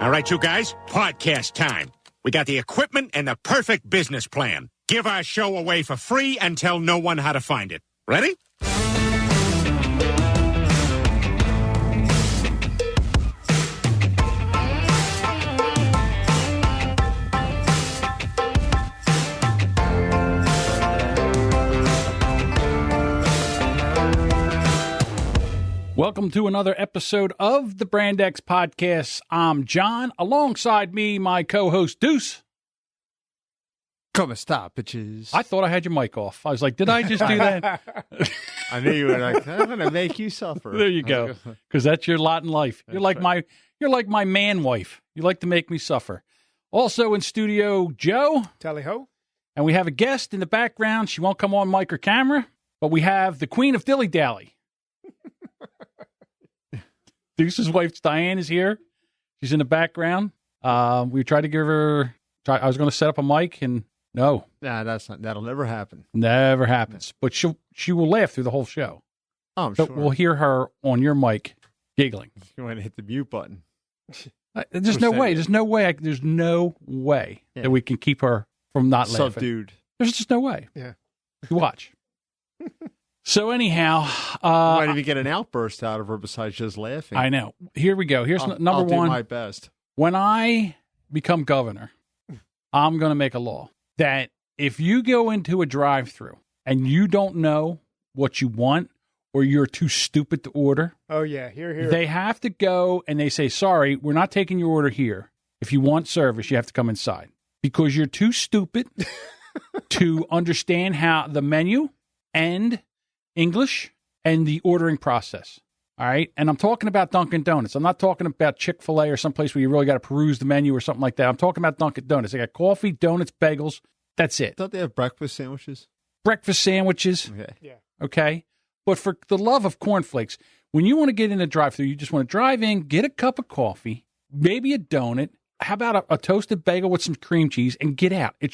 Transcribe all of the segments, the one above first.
All right, you guys, podcast time. We got the equipment and the perfect business plan. Give our show away for free and tell no one how to find it. Ready? Welcome to another episode of the Brand X Podcast. I'm John. Alongside me, my co-host Deuce. Come stop, bitches. I thought I had your mic off. I was like, did I just do that? I knew you were like, I'm going to make you suffer. There you go. Because that's your lot in life. You're like my man wife. You like to make me suffer. Also in studio, Joe. Tally-ho. And we have a guest in the background. She won't come on mic or camera, but we have the queen of Dilly Dally. Deuce's wife, Diane, is here. She's in the background. We tried to give her... I was going to set up a mic, and no. Nah, that'll never happen. Never happens. But she will laugh through the whole show. Oh, I'm so sure. We'll hear her on your mic giggling. You want to hit the mute button. There's no way. There's no way. There's no way that we can keep her from not laughing. Subdued. There's just no way. Yeah. You watch. So anyhow, you might even get an outburst out of her besides just laughing. I know. Here we go. Here's number I'll one. do my best. When I become governor, I'm going to make a law that if you go into a drive-thru and you don't know what you want or you're too stupid to order, oh yeah, here. They have to go and they say, sorry, we're not taking your order here. If you want service, you have to come inside because you're too stupid to understand how the menu and English and the ordering process. All right. And I'm talking about Dunkin' Donuts. I'm not talking about Chick-fil-A or someplace where you really got to peruse the menu or something like that. I'm talking about Dunkin' Donuts. They got coffee, donuts, bagels. That's it. Don't they have breakfast sandwiches? Breakfast sandwiches. Okay. Yeah. Okay. But for the love of cornflakes, when you want to get in a drive-thru, you just want to drive in, get a cup of coffee, maybe a donut. How about a toasted bagel with some cream cheese and get out? It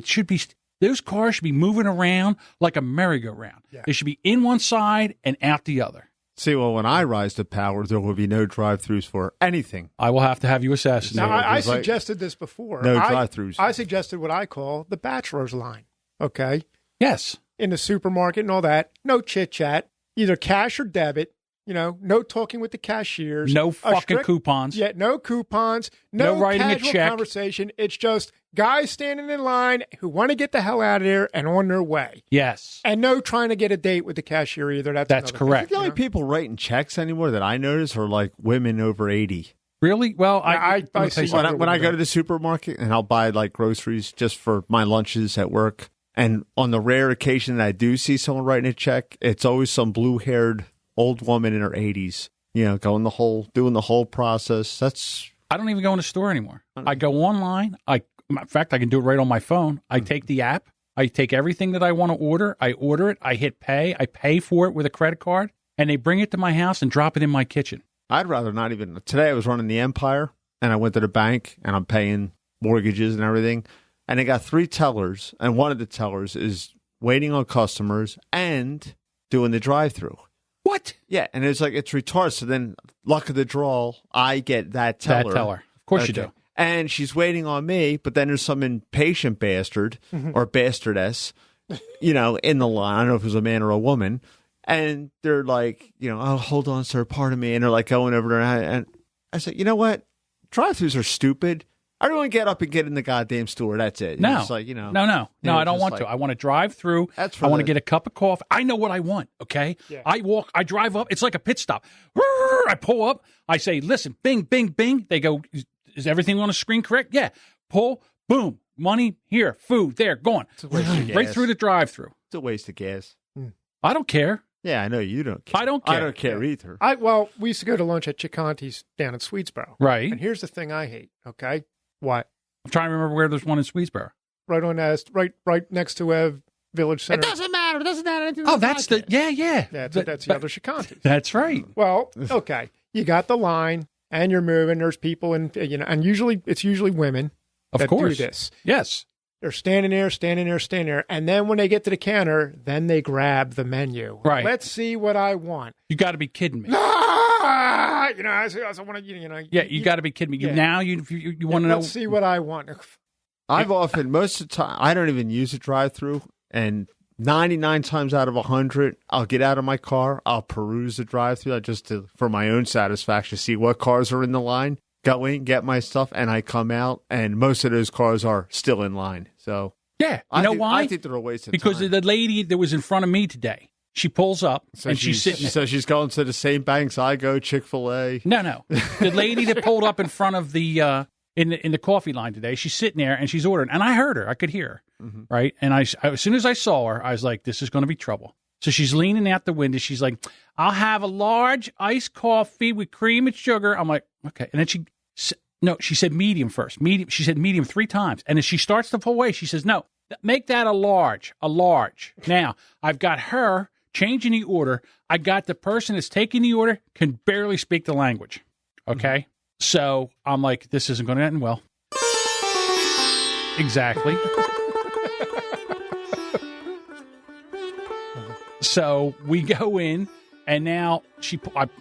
should be... Those cars should be moving around like a merry-go-round. Yeah. They should be in one side and out the other. See, well, when I rise to power, there will be no drive-thrus for anything. I will have to have you assassinated. Now, I suggested this before. No drive-thrus. I suggested what I call the bachelor's line. Okay? Yes. In the supermarket and all that, no chit-chat, either cash or debit. No talking with the cashiers. No fucking coupons. Yeah, no coupons. No writing a casual check. Conversation. It's just guys standing in line who want to get the hell out of there and on their way. Yes. And no trying to get a date with the cashier either. That's correct. The only people writing checks anymore that I notice are like women over 80. Really? Well, I see when I go to the supermarket and I'll buy like groceries just for my lunches at work. And on the rare occasion that I do see someone writing a check, it's always some blue-haired old woman in her 80s, doing the whole process. I don't even go in the store anymore. I go online. In fact, I can do it right on my phone. I take the app. I take everything that I want to order. I order it. I hit pay. I pay for it with a credit card, and they bring it to my house and drop it in my kitchen. I'd rather not even. Today I was running the Empire, and I went to the bank, and I'm paying mortgages and everything, and they got 3 tellers, and one of the tellers is waiting on customers and doing the drive-thru. What? Yeah, and it's retarded. So then, luck of the draw, I get that teller. Of course you do. And she's waiting on me, but then there's some impatient bastard or bastardess, in the line. I don't know if it was a man or a woman. And they're like, oh, hold on, sir, pardon me. And they're like going over there. And I said, you know what? Drive-thrus are stupid. Everyone get up and get in the goddamn store. That's it. No. It's like, No, I don't want to. I want to drive through. I want to get a cup of coffee. I know what I want, okay? Yeah. I drive up. It's like a pit stop. I pull up. I say, listen, bing, bing, bing. They go, is everything on the screen correct? Yeah. Pull, boom, money, here, food, there, gone. Right through the drive-through. It's a waste of gas. I don't care. Yeah, I know you don't care. I don't care. I don't care either. We used to go to lunch at Chicanti's down in Swedesboro. Right. And here's the thing I hate, okay? What? I'm trying to remember where there's one in Swedesboro. Right on right next to Village Center. It doesn't matter. It doesn't matter. Oh, that's the yeah. Yeah, that's the other Chicanti's. That's right. Well, okay, you got the line, and you're moving. There's people, and and it's usually women that do this. Yes. They're standing there, and then when they get to the counter, then they grab the menu. Right. Let's see what I want. You got to be kidding me. right. I want to, Yeah, you got to be kidding me. Now you want to know. Let's see what I want. I've often, most of the time, I don't even use a drive-thru, and 99 times out of 100, I'll get out of my car, I'll peruse the drive-thru just for my own satisfaction, see what cars are in the line, go in, get my stuff, and I come out, and most of those cars are still in line. So yeah, why? I think they're a waste of because time. the lady that was in front of me today, she pulls up and she's sitting there. So she's going to the same banks I go, Chick-fil-A. No. The lady that pulled up in front of the in the coffee line today, she's sitting there and she's ordering, and I heard her, I could hear her, right? And I as soon as I saw her, I was like, this is going to be trouble. So she's leaning out the window. She's like, I'll have a large iced coffee with cream and sugar. I'm like, okay. And then she said medium first. Medium. She said medium 3 times. And as she starts to pull away, she says, no, make that a large. Now, I've got her changing the order. I got the person that's taking the order can barely speak the language. Okay? So I'm like, this isn't going to end well. Exactly. So we go in, and now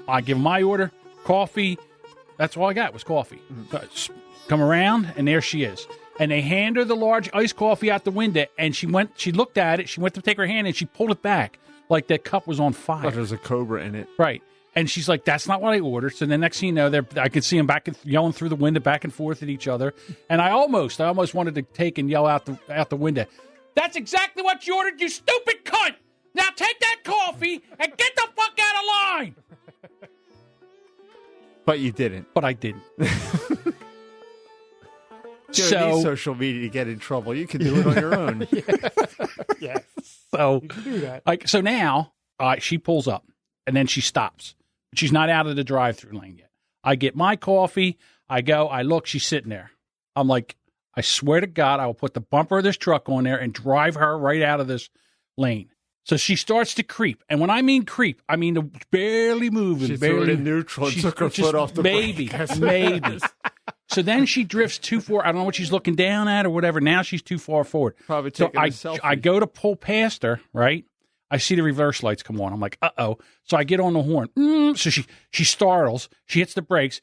I give my order, coffee. That's all I got was coffee. So come around, and there she is. And they hand her the large iced coffee out the window, and she looked at it, she went to take her hand, and she pulled it back like that cup was on fire. But there's a cobra in it. Right. And she's like, that's not what I ordered. So the next thing you know, I could see them yelling through the window back and forth at each other. And I almost wanted to take and yell out the window, that's exactly what you ordered, you stupid cunt! Now take that coffee and get the fuck out of line! But you didn't. But I didn't. You don't need social media to get in trouble. You can do it on your own. Yeah. So you can do that. So now she pulls up and then she stops. She's not out of the drive-thru lane yet. I get my coffee. I go. I look. She's sitting there. I'm like, I swear to God, I will put the bumper of this truck on there and drive her right out of this lane. So she starts to creep. And when I mean creep, I mean barely moving. She threw it in neutral and took her foot off the brake. Maybe. So then she drifts too far. I don't know what she's looking down at or whatever. Now she's too far forward. Probably taking a selfie. I go to pull past her, right? I see the reverse lights come on. I'm like, uh-oh. So I get on the horn. So she startles. She hits the brakes.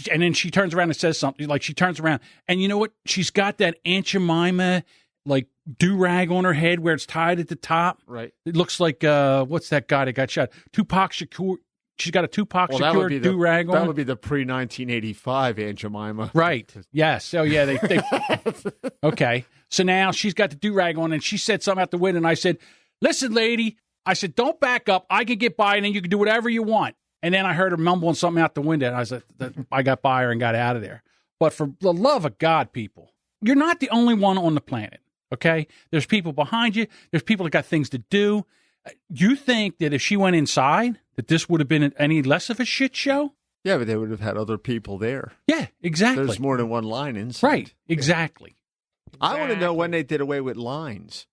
And then she turns around and says something. Like, she turns around. And you know what? She's got that Aunt Jemima, like, do-rag on her head where it's tied at the top. Right. It looks like, what's that guy that got shot? Tupac Shakur. She's got a Tupac Shakur do-rag on. That would be the pre-1985 Aunt Jemima. Right. Yes. Oh, yeah. They Okay. So now she's got the do-rag on, and she said something out the window, and I said, listen, lady, I said, don't back up. I can get by, and then you can do whatever you want. And then I heard her mumbling something out the window, and I said, I got by her and got out of there. But for the love of God, people, you're not the only one on the planet, okay? There's people behind you. There's people that got things to do. You think that if she went inside, that this would have been any less of a shit show? Yeah, but they would have had other people there. Yeah, exactly. There's more than one line inside. Right, exactly. I want to know when they did away with lines.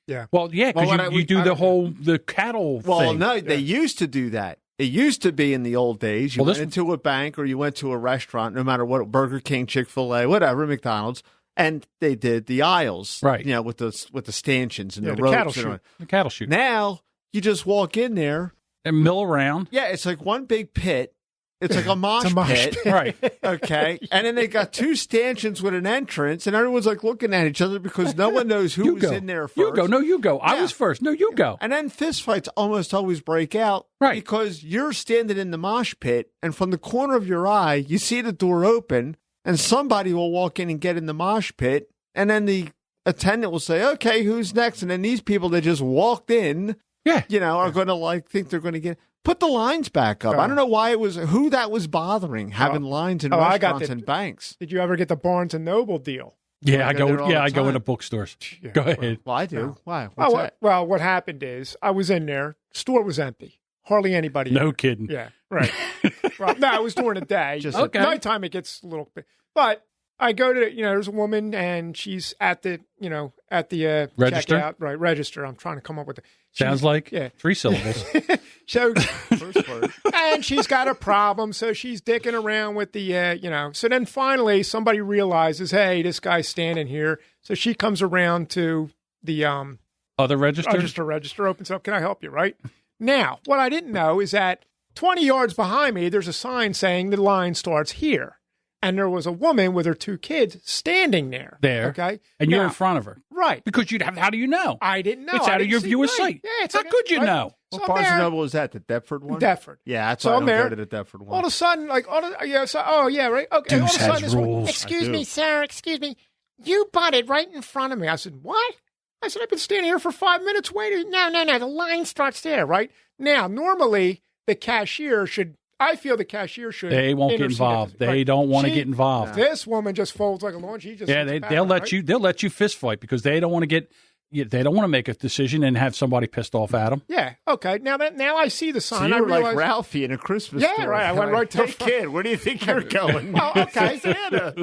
Yeah. Well, yeah, because you do the cattle thing. Well, no, they used to do that. It used to be in the old days. You went into a bank or you went to a restaurant, no matter what, Burger King, Chick-fil-A, whatever, McDonald's, and they did the aisles, right? You know, with the stanchions and the ropes. The cattle chute. Now you just walk in there and mill around. Yeah, it's like one big pit. It's like a mosh pit. Right. Okay. And then they got 2 stanchions with an entrance, and everyone's like looking at each other because no one knows who was in there first. You go. No, you go. Yeah. I was first. No, you go. And then fistfights almost always break out. Right. Because you're standing in the mosh pit, and from the corner of your eye, you see the door open, and somebody will walk in and get in the mosh pit, and then the attendant will say, okay, who's next? And then these people that just walked in, are going to think they're going to get... Put the lines back up. I don't know why who that was bothering, having lines in restaurants and banks. Did you ever get the Barnes & Noble deal? Yeah, I go into bookstores. Yeah. Go ahead. Well, I do. Why? Well, what happened is I was in there. Store was empty. Hardly anybody. No kidding. Yeah, right. Well, no, it was during the day. Just nighttime it gets a little bit. But I go to, there's a woman and she's at the, register. Checkout, right? Register. I'm trying to come up with it. Sounds like 3 syllables. So, first word. And she's got a problem, so she's dicking around with the, So then finally, somebody realizes, hey, this guy's standing here. So she comes around to the other register. Register opens up. Can I help you? Right now, what I didn't know is that 20 yards behind me, there's a sign saying the line starts here. And there was a woman with her 2 kids standing there. Okay. And you're in front of her. Right. Because you'd have, how do you know? I didn't know. It's out of your view of sight. Yeah, it's how could you know? What Barnes & Noble is that? The Deptford one? Deptford. Yeah, that's so why I I'm don't there. go to the Deptford one. All of a sudden, like, right. Okay. Deuce all of a sudden, has this one, rules. excuse me, sir. Excuse me. You butted right in front of me. I said, what? I said, I've been standing here for 5 minutes waiting. No. The line starts there, right? Now, normally, the cashier should. I feel the cashier should. They won't get involved. They don't want to get involved. This woman just folds like a lawn. She just they'll let you. They'll let you fist fight because they don't want to get. They don't want to make a decision and have somebody pissed off at them. Yeah. Okay. Now I see the sign. So I you're realize, like Ralphie in a Christmas story. Yeah, right. I went right to the hey, kid, where do you think you're going? Well, okay. Santa.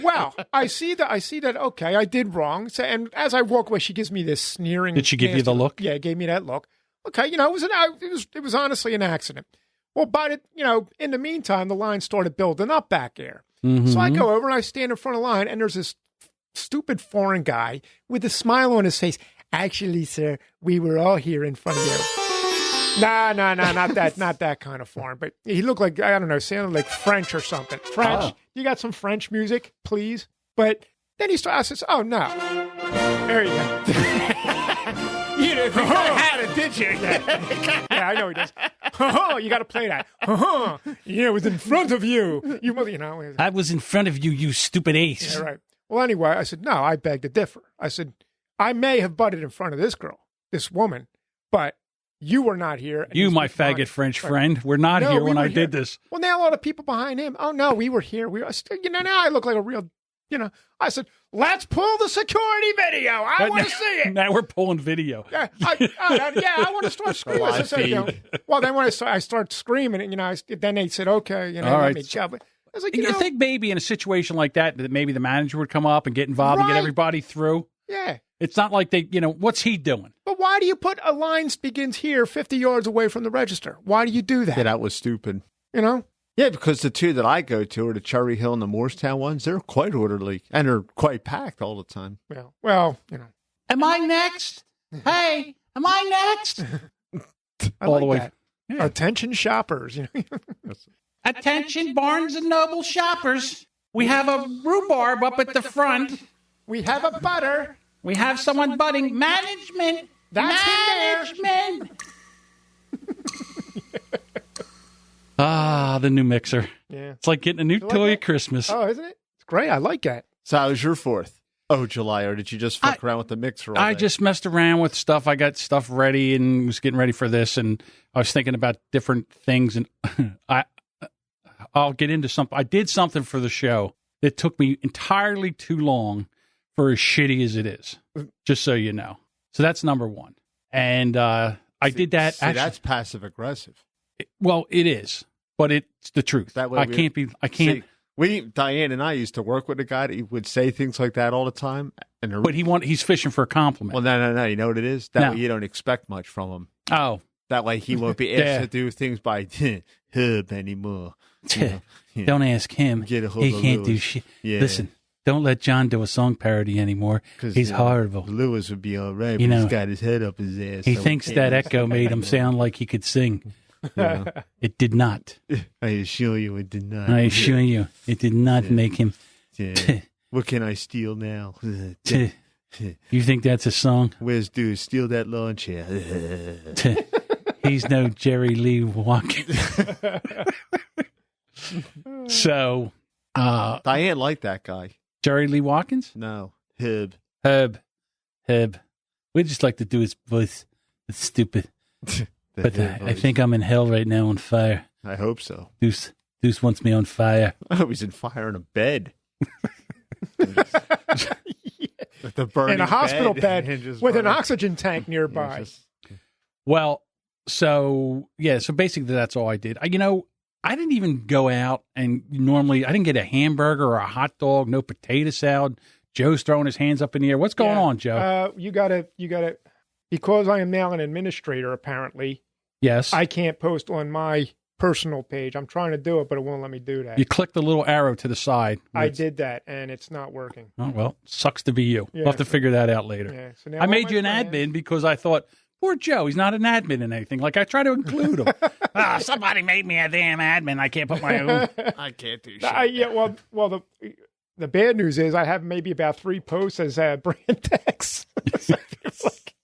Well, I see that. Okay, I did wrong. So, and as I walk away, she gives me this sneering. Did she give you the look? Yeah, gave me that look. Okay, it was honestly an accident. Well, but in the meantime, the line started building up back there. Mm-hmm. So I go over and I stand in front of the line, and there's this stupid foreign guy with a smile on his face. Actually, sir, we were all here in front of you. No, not that kind of foreign. But he looked like, I don't know, sounded like French or something. French. Oh. You got some French music, please? But then he started, I says, oh, no. There you go. You didn't think I had it, did you? Yeah, I know he does. You got to play that. Yeah, it was in front of you. I was in front of you, you stupid ace. Yeah, right. Well, anyway, I said, no, I beg to differ. I said, I may have butted in front of this woman, but you were not here. You, my faggot French friend, were not here when I did this. Well, now a lot of people behind him. Oh, no, we were here. Now I look like a real, I said, let's pull the security video. I want to see it. Now we're pulling video. Yeah, I want to start screaming. I said, well, then when I start screaming, then they said, okay, all right. let me jump it. I was like, you think maybe in a situation like that maybe the manager would come up and get involved and get everybody through? Yeah. It's not like they, what's he doing? But why do you put a line begins here 50 yards away from the register? Why do you do that? Yeah, that was stupid. Yeah, because the 2 that I go to are the Cherry Hill and the Morristown ones. They're quite orderly and they're quite packed all the time. Well, Am I next? Hey, am I next? all the way. That. Yeah. Attention shoppers. Attention Barnes & Noble shoppers. We have a rhubarb up at the front. We have a butter. We have someone butting. Management. That's management. The new mixer. Yeah. It's like getting a new toy at Christmas. Oh, isn't it? It's great. I like that. So how was your 4th? Oh, July, or did you just fuck around with the mixer all day? I just messed around with stuff. I got stuff ready and was getting ready for this, and I was thinking about different things, and I'll get into something. I did something for the show that took me entirely too long for as shitty as it is, just so you know. So that's number 1. And I did that. See, that's passive aggressive. Well, it is, but it's the truth. That way I can't. See, Diane and I used to work with a guy that would say things like that all the time. But he's fishing for a compliment. Well, no. You know what it is? That way you don't expect much from him. Oh. That way he won't be asked to do things by hub anymore. Don't ask him. He can't do shit. Yeah. Listen, don't let John do a song parody anymore. He's horrible. Lewis would be all right, but he's got his head up his ass. He thinks that echo made him sound like he could sing. It did not. I assure you it did not. I assure you it did not make him. What can I steal now? You think that's a song? Where's Deuce? Steal that lawn chair. He's no Jerry Lee Watkins. So, Diane liked that guy. Jerry Lee Watkins? No, Herb. We just like to do his voice. It's stupid. But I think I'm in hell right now on fire. I hope so. Deuce wants me on fire. Oh, he's in fire in a bed. The burning in a hospital bed with an oxygen tank nearby. Well, so basically that's all I did. I didn't even go out, and normally I didn't get a hamburger or a hot dog, no potato salad. Joe's throwing his hands up in the air. What's going on, Joe? You gotta, because I am now an administrator, apparently. Yes. I can't post on my personal page. I'm trying to do it, but it won't let me do that. You click the little arrow to the side. I did that, and it's not working. Oh, well, sucks to be you. Yeah. We'll have to figure that out later. Yeah. So now I made you an admin because I thought, Poor Joe. He's not an admin in anything. Like, I try to include him. Somebody made me a damn admin. I can't put my own. I can't do shit. Yeah, well, the bad news is I have maybe about 3 posts as brand text.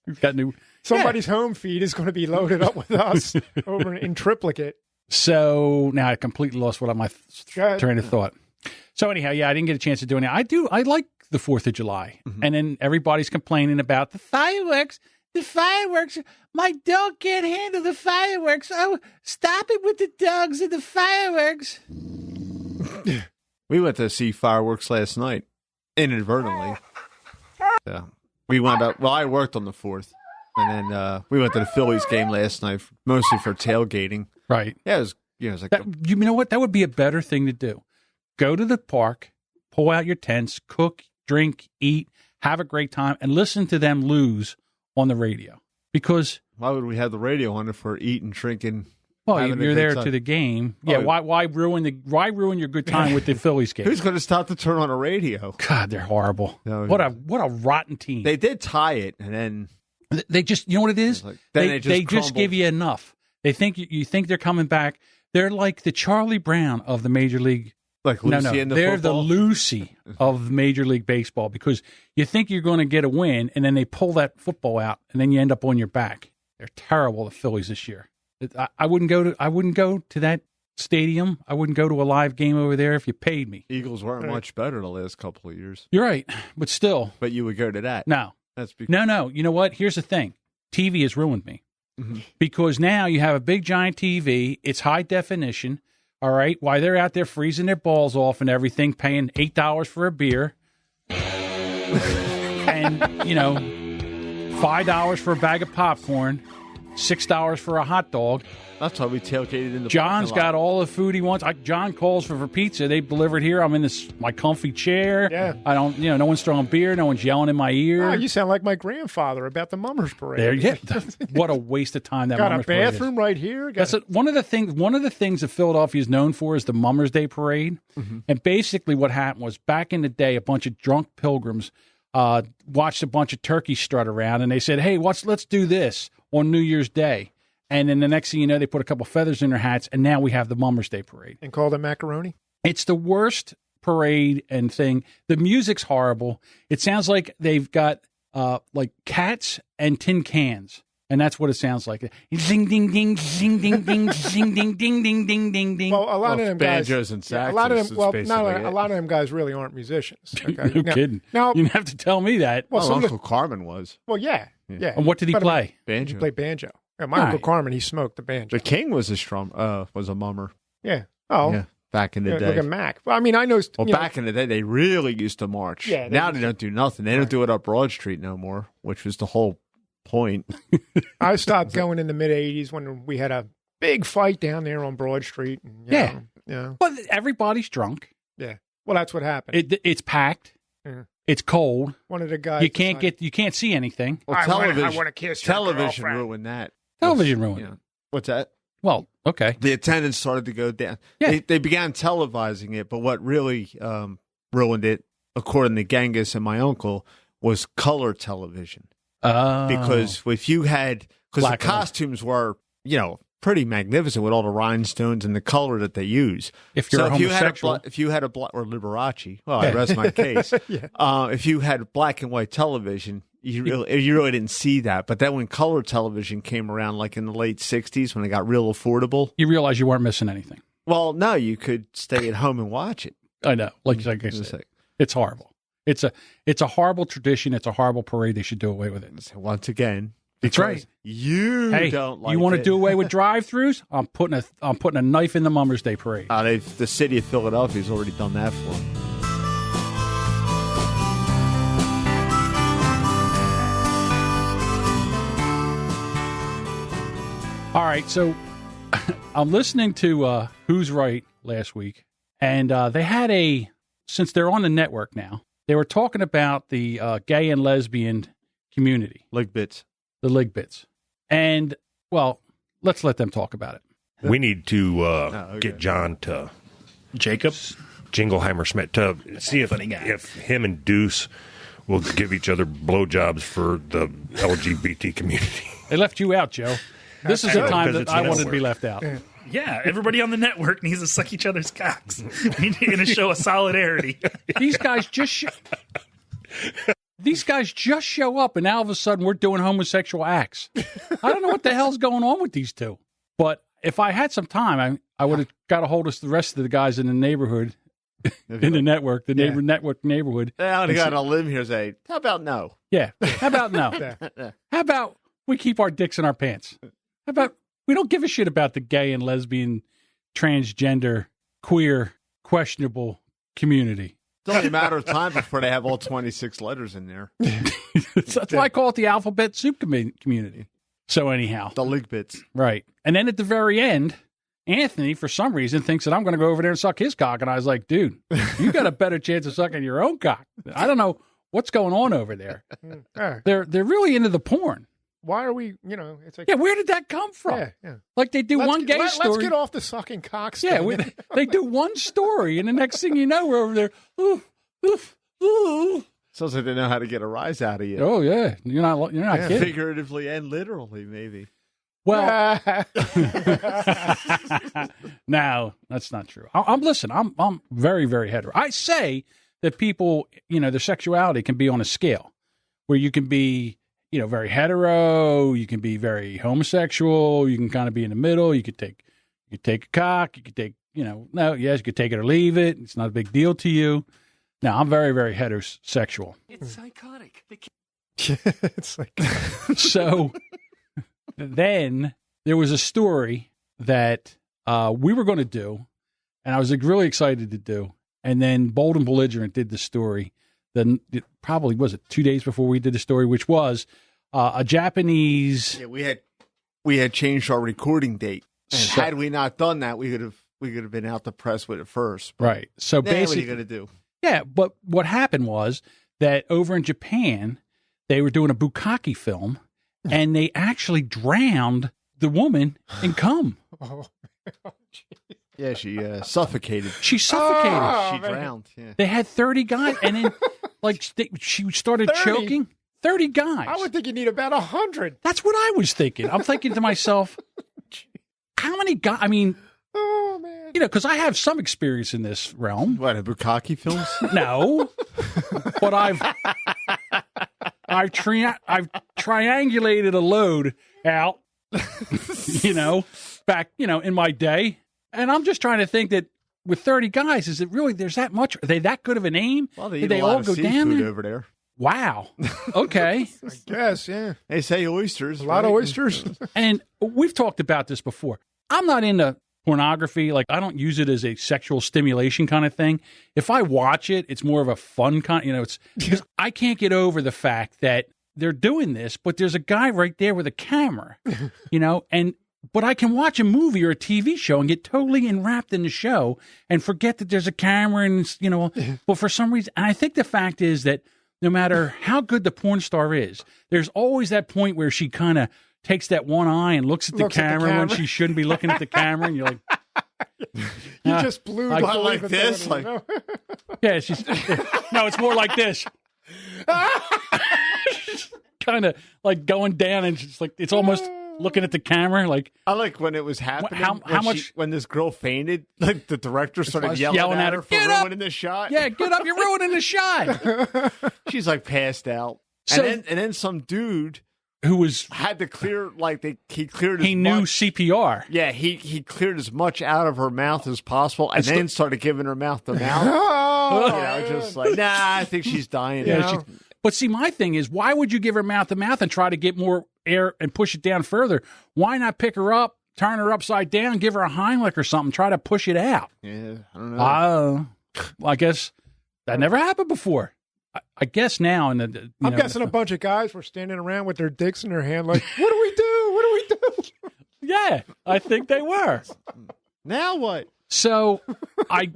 We've got new. Somebody's home feed is going to be loaded up with us over in triplicate. So now I completely lost what my train of thought. So anyhow, yeah, I didn't get a chance to do any. I like the 4th of July. Mm-hmm. And then everybody's complaining about the fireworks. The fireworks. My dog can't handle the fireworks. Oh, stop it with the dogs and the fireworks. We went to see fireworks last night, inadvertently. Yeah. We wound up, I worked on the 4th. And then we went to the Phillies game last night, mostly for tailgating. Right. Yeah, it was like... you know what? That would be a better thing to do. Go to the park, pull out your tents, cook, drink, eat, have a great time, and listen to them lose on the radio. Because... Why would we have the radio on if we're eating, drinking... Well, you're there to the game. Yeah, why ruin your good time with the Phillies game? Who's going to stop to turn on a radio? God, they're horrible. No, what a rotten team. They did tie it, and then they just, you know what it is? They just give you enough. They think you think they're coming back. They're like the Charlie Brown of the Major League. Like Lucy in the they're football? The Lucy of Major League Baseball, because you think you're going to get a win, and then they pull that football out, and then you end up on your back. They're terrible, the Phillies this year. I wouldn't go to that stadium. I wouldn't go to a live game over there if you paid me. Eagles weren't much better the last couple of years. You're right, but still. But you would go to that. No. That's because... No. You know what? Here's the thing. TV has ruined me. Mm-hmm. Because now you have a big giant TV. It's high definition. All right. While they're out there freezing their balls off and everything, paying $8 for a beer. And, $5 for a bag of popcorn. $6 for a hot dog. That's why we tailgated in the John's got all the food he wants. John calls for pizza. They deliver it here. I'm in my comfy chair. Yeah. I don't, no one's throwing beer. No one's yelling in my ear. Oh, you sound like my grandfather about the Mummers Parade. What a waste of time that got Mummers Parade is. Got a bathroom right here. That's one of the things that Philadelphia is known for is the Mummers Day Parade. Mm-hmm. And basically what happened was back in the day, a bunch of drunk pilgrims watched a bunch of turkeys strut around, and they said, hey, let's do this on New Year's Day. And then the next thing you know, they put a couple feathers in their hats, and now we have the Mummers Day Parade. And called it macaroni? It's the worst parade and thing. The music's horrible. It sounds like they've got like cats and tin cans, and that's what it sounds like. Zing, ding, ding, zing, ding, ding, zing, ding, ding, ding, ding, ding, ding. Well, a lot of them guys... banjos and saxes. A lot of them, a lot of them guys really aren't musicians. Okay? No kidding. Now, you didn't have to tell me that. Well, Uncle Carmen was. Well, yeah. And what did he play? Banjo. He played banjo. Yeah, my Uncle Carmen, he smoked the banjo. The King was was a mummer. Yeah. Oh. Yeah. Back in the day. Look at Mac. Well, I mean, I know. Back in the day, they really used to march. Yeah. Now they don't do nothing. They don't do it up Broad Street no more, which was the whole point. I stopped going in the mid-'80s when we had a big fight down there on Broad Street. And, yeah. Well, everybody's drunk. Yeah. Well, that's what happened. It's packed. Yeah. It's cold. One of the guys. You can't see anything. Well, I want to kiss your television girlfriend. ruined that. Television ruined it. What's that? Well, okay. The attendance started to go down. Yeah. They began televising it, but what really ruined it, according to Genghis and my uncle, was color television. Because if you had, because the costumes were, pretty magnificent with all the rhinestones and the color that they use. If you're homosexual. If you had a black or Liberace, well, I rest my case. If you had black and white television, you really didn't see that. But then when color television came around, like in the late 60s, when it got real affordable. You realize you weren't missing anything. Well, no, you could stay at home and watch it. I know. Like I said, it's horrible. It's a horrible tradition. It's a horrible parade. They should do away with it. Once again. That's right. You don't like it. You want to do away with drive-thrus? I'm putting a knife in the Mummers Day Parade. The city of Philadelphia's already done that for them. All right, so I'm listening to Who's Right last week, and they had since they're on the network now, they were talking about the gay and lesbian community. The Ligbits. And, well, let's let them talk about it. We need to get John to Jacobs Jingleheimer Smith to see if him and Deuce we'll give each other blowjobs for the LGBT community. They left you out, Joe. This is a time that it's I wanted to network. be left out. Yeah, everybody on the network needs to suck each other's cocks. We're going to show a solidarity. These guys just show up, and now all of a sudden we're doing homosexual acts. I don't know what the hell's going on with these two. But if I had some time, I would have got a hold of the rest of the guys in the neighborhood, in the network, network neighborhood. I would have got on a limb here and say, how about no? Yeah. How about no? How about we keep our dicks in our pants? How about we don't give a shit about the gay and lesbian, transgender, queer, questionable community? It's only a matter of time before they have all 26 letters in there. That's why I call it the alphabet soup community. So anyhow. The league bits. Right. And then at the very end, Anthony, for some reason, thinks that I'm going to go over there and suck his cock. And I was like, dude, you got a better chance of sucking your own cock. I don't know what's going on over there. They're really into the porn. Why are we, it's like... Yeah, where did that come from? Yeah. Like they do one gay story. Let's get off the sucking cocks. Yeah, they do one story, and the next thing you know, we're over there. Oof, oof, oof. Sounds like they know how to get a rise out of you. Oh, yeah. You're not kidding. Figuratively and literally, maybe. Well, no, that's not true. I'm very, very hetero. I say that people, their sexuality can be on a scale where you can be, very hetero, you can be very homosexual, you can kind of be in the middle, you could take a cock, you could take, you could take it or leave it. It's not a big deal to you. Now, I'm very, very heterosexual. It's psychotic. It's like... So then there was a story that we were going to do, and I was really excited to do. And then Bold and Belligerent did the story. Then it probably was it 2 days before we did the story, which was a Japanese. Yeah, we had changed our recording date, and had we not done that, we could have been out the press with it first. But right. So basically, what are you going to do? Yeah, but what happened was that over in Japan, they were doing a Bukkake film, and they actually drowned the woman in cum. Yeah, she suffocated. She suffocated. She drowned. Yeah. They had 30 guys, and then she started 30? choking. 30 guys. I would think you need about 100. That's what I was thinking. I'm thinking to myself, how many guys? I mean, oh man, because I have some experience in this realm. What, Bukkake films? No, but I've triangulated a load out, back, in my day. And I'm just trying to think that with 30 guys, is it really, there's that much? Are they that good of an aim? Well, Did they all go down there? over there. Wow. Okay. I guess, yeah. They say oysters. A lot of oysters. And we've talked about this before. I'm not into pornography. Like, I don't use it as a sexual stimulation kind of thing. If I watch it, it's more of a fun kind, it's because I can't get over the fact that they're doing this, but there's a guy right there with a camera, but I can watch a movie or a TV show and get totally enwrapped in the show and forget that there's a camera and, but for some reason, and I think the fact is that no matter how good the porn star is, there's always that point where she kind of takes that one eye and looks at the camera when she shouldn't be looking at the camera, and you're like, you just blew like this, yeah, no, it's more like this, kind of like going down, and it's like it's almost looking at the camera. Like, I like when it was happening. How much when this girl fainted, like the director started yelling at her for ruining the shot. Yeah, get up! You're ruining the shot. She's like passed out. So, and then some dude who had to clear, he cleared. He knew CPR. Yeah, he cleared as much out of her mouth as possible, and then started giving her mouth to mouth. Just like, nah, I think she's dying. Yeah, but see, my thing is, why would you give her mouth to mouth and try to get more air and push it down further? Why not pick her up, turn her upside down, give her a Heimlich or something, try to push it out? Yeah, I don't know. I guess that never happened before. I guess now, I'm guessing a bunch of guys were standing around with their dicks in their hand, like, "What do we do? What do we do?" Yeah, I think they were. Now what? So I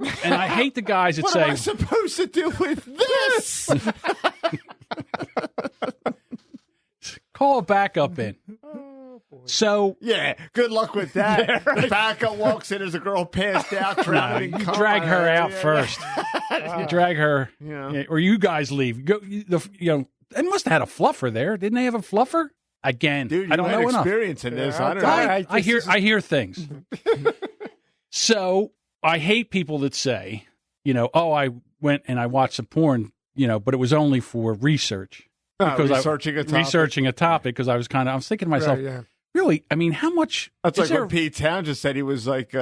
hate the guys that what say, "What am I supposed to do with this?" Call a backup in. Oh boy! So Yeah, good luck with that. The backup walks in, there's a girl passed out, drowning. you drag her out first. You drag her, Yeah. or you guys leave. Go. They must have had a fluffer there. Didn't they have a fluffer? Again, Dude, you I don't had know enough. experience in this. Yeah, I don't know. I hear things. So I hate people that say, I went and I watched some porn, but it was only for research. Because researching a topic, because I was thinking to myself, really, I mean, how much? That's like what Pete Town just said. He was like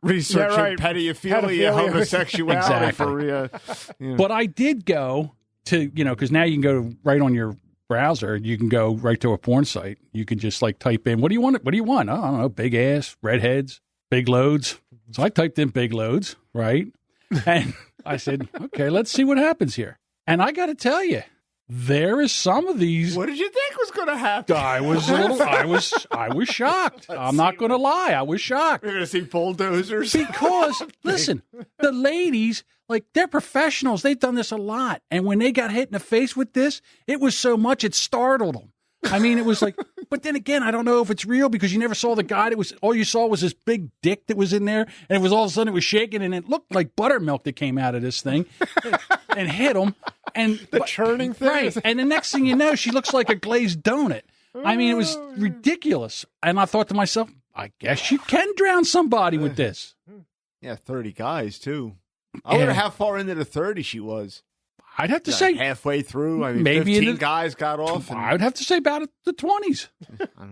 researching pedophilia, homosexuality. Exactly. But I did go to, because now you can go right on your browser. You can go right to a porn site. You can just type in, what do you want? What do you want? I don't know, big ass, redheads, big loads. So I typed in big loads, right? And I said, okay, let's see what happens here. And I got to tell you, there is some of these. What did you think was going to happen? I was shocked. I'm not going to lie. I was shocked. You're going to see bulldozers. Because, listen, the ladies, they're professionals. They've done this a lot. And when they got hit in the face with this, it was so much it startled them. I mean, it was but then again, I don't know if it's real because you never saw the guy. All you saw was this big dick that was in there, and it was all of a sudden it was shaking, and it looked like buttermilk that came out of this thing and hit him. And the churning thing, right? And the next thing you know, she looks like a glazed donut. I mean, it was ridiculous. And I thought to myself, I guess you can drown somebody with this. Yeah, 30 guys too. I wonder how far into the 30 she was. I'd have to say halfway through. I mean, maybe 15 guys got off. I would have to say about the 20s.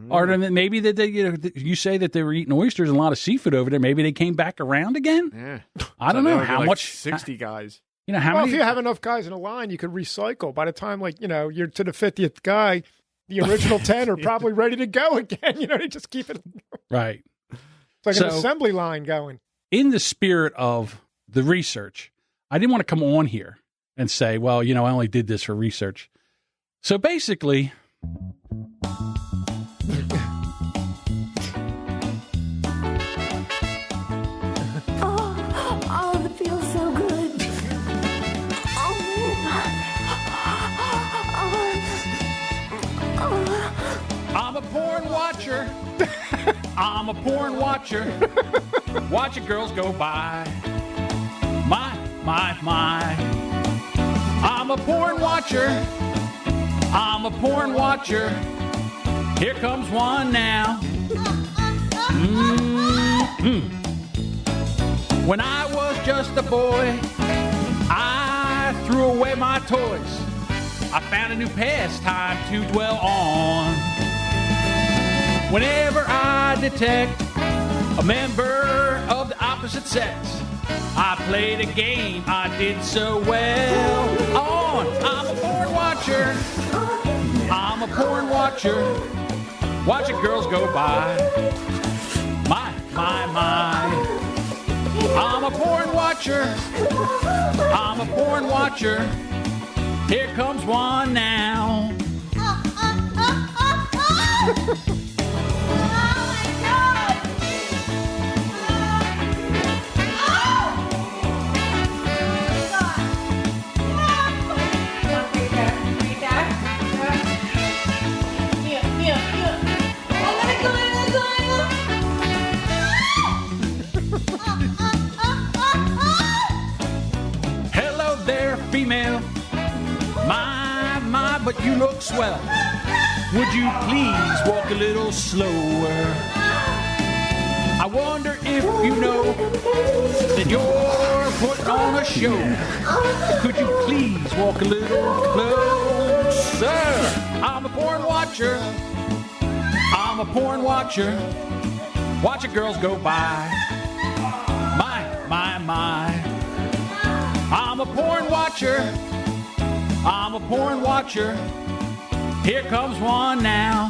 Or maybe that they, you say that they were eating oysters and a lot of seafood over there. Maybe they came back around again. Yeah, I don't know how much. 60 guys. How many? If you have enough guys in a line, you could recycle. By the time you're to the 50th guy, the original 10 are probably ready to go again. They just keep it right. It's like an assembly line going. In the spirit of the research, I didn't want to come on here and say, well, I only did this for research. So basically, that feels so good. I'm a porn watcher. I'm a porn watcher. Watching girls go by. My. I'm a porn watcher. I'm a porn watcher. Here comes one now. When I was just a boy, I threw away my toys. I found a new pastime to dwell on. Whenever I detect a member of the opposite sex, I played a game I did so well on. I'm a porn watcher. I'm a porn watcher. Watching girls go by. My. I'm a porn watcher. I'm a porn watcher. Here comes one now. Hello there, female. My, but you look swell. Would you please walk a little slower? I wonder if you know that you're putting on a show. Could you please walk a little closer? I'm a porn watcher. I'm a porn watcher. Watching girls go by. My. I'm a porn watcher. I'm a porn watcher. Here comes one now.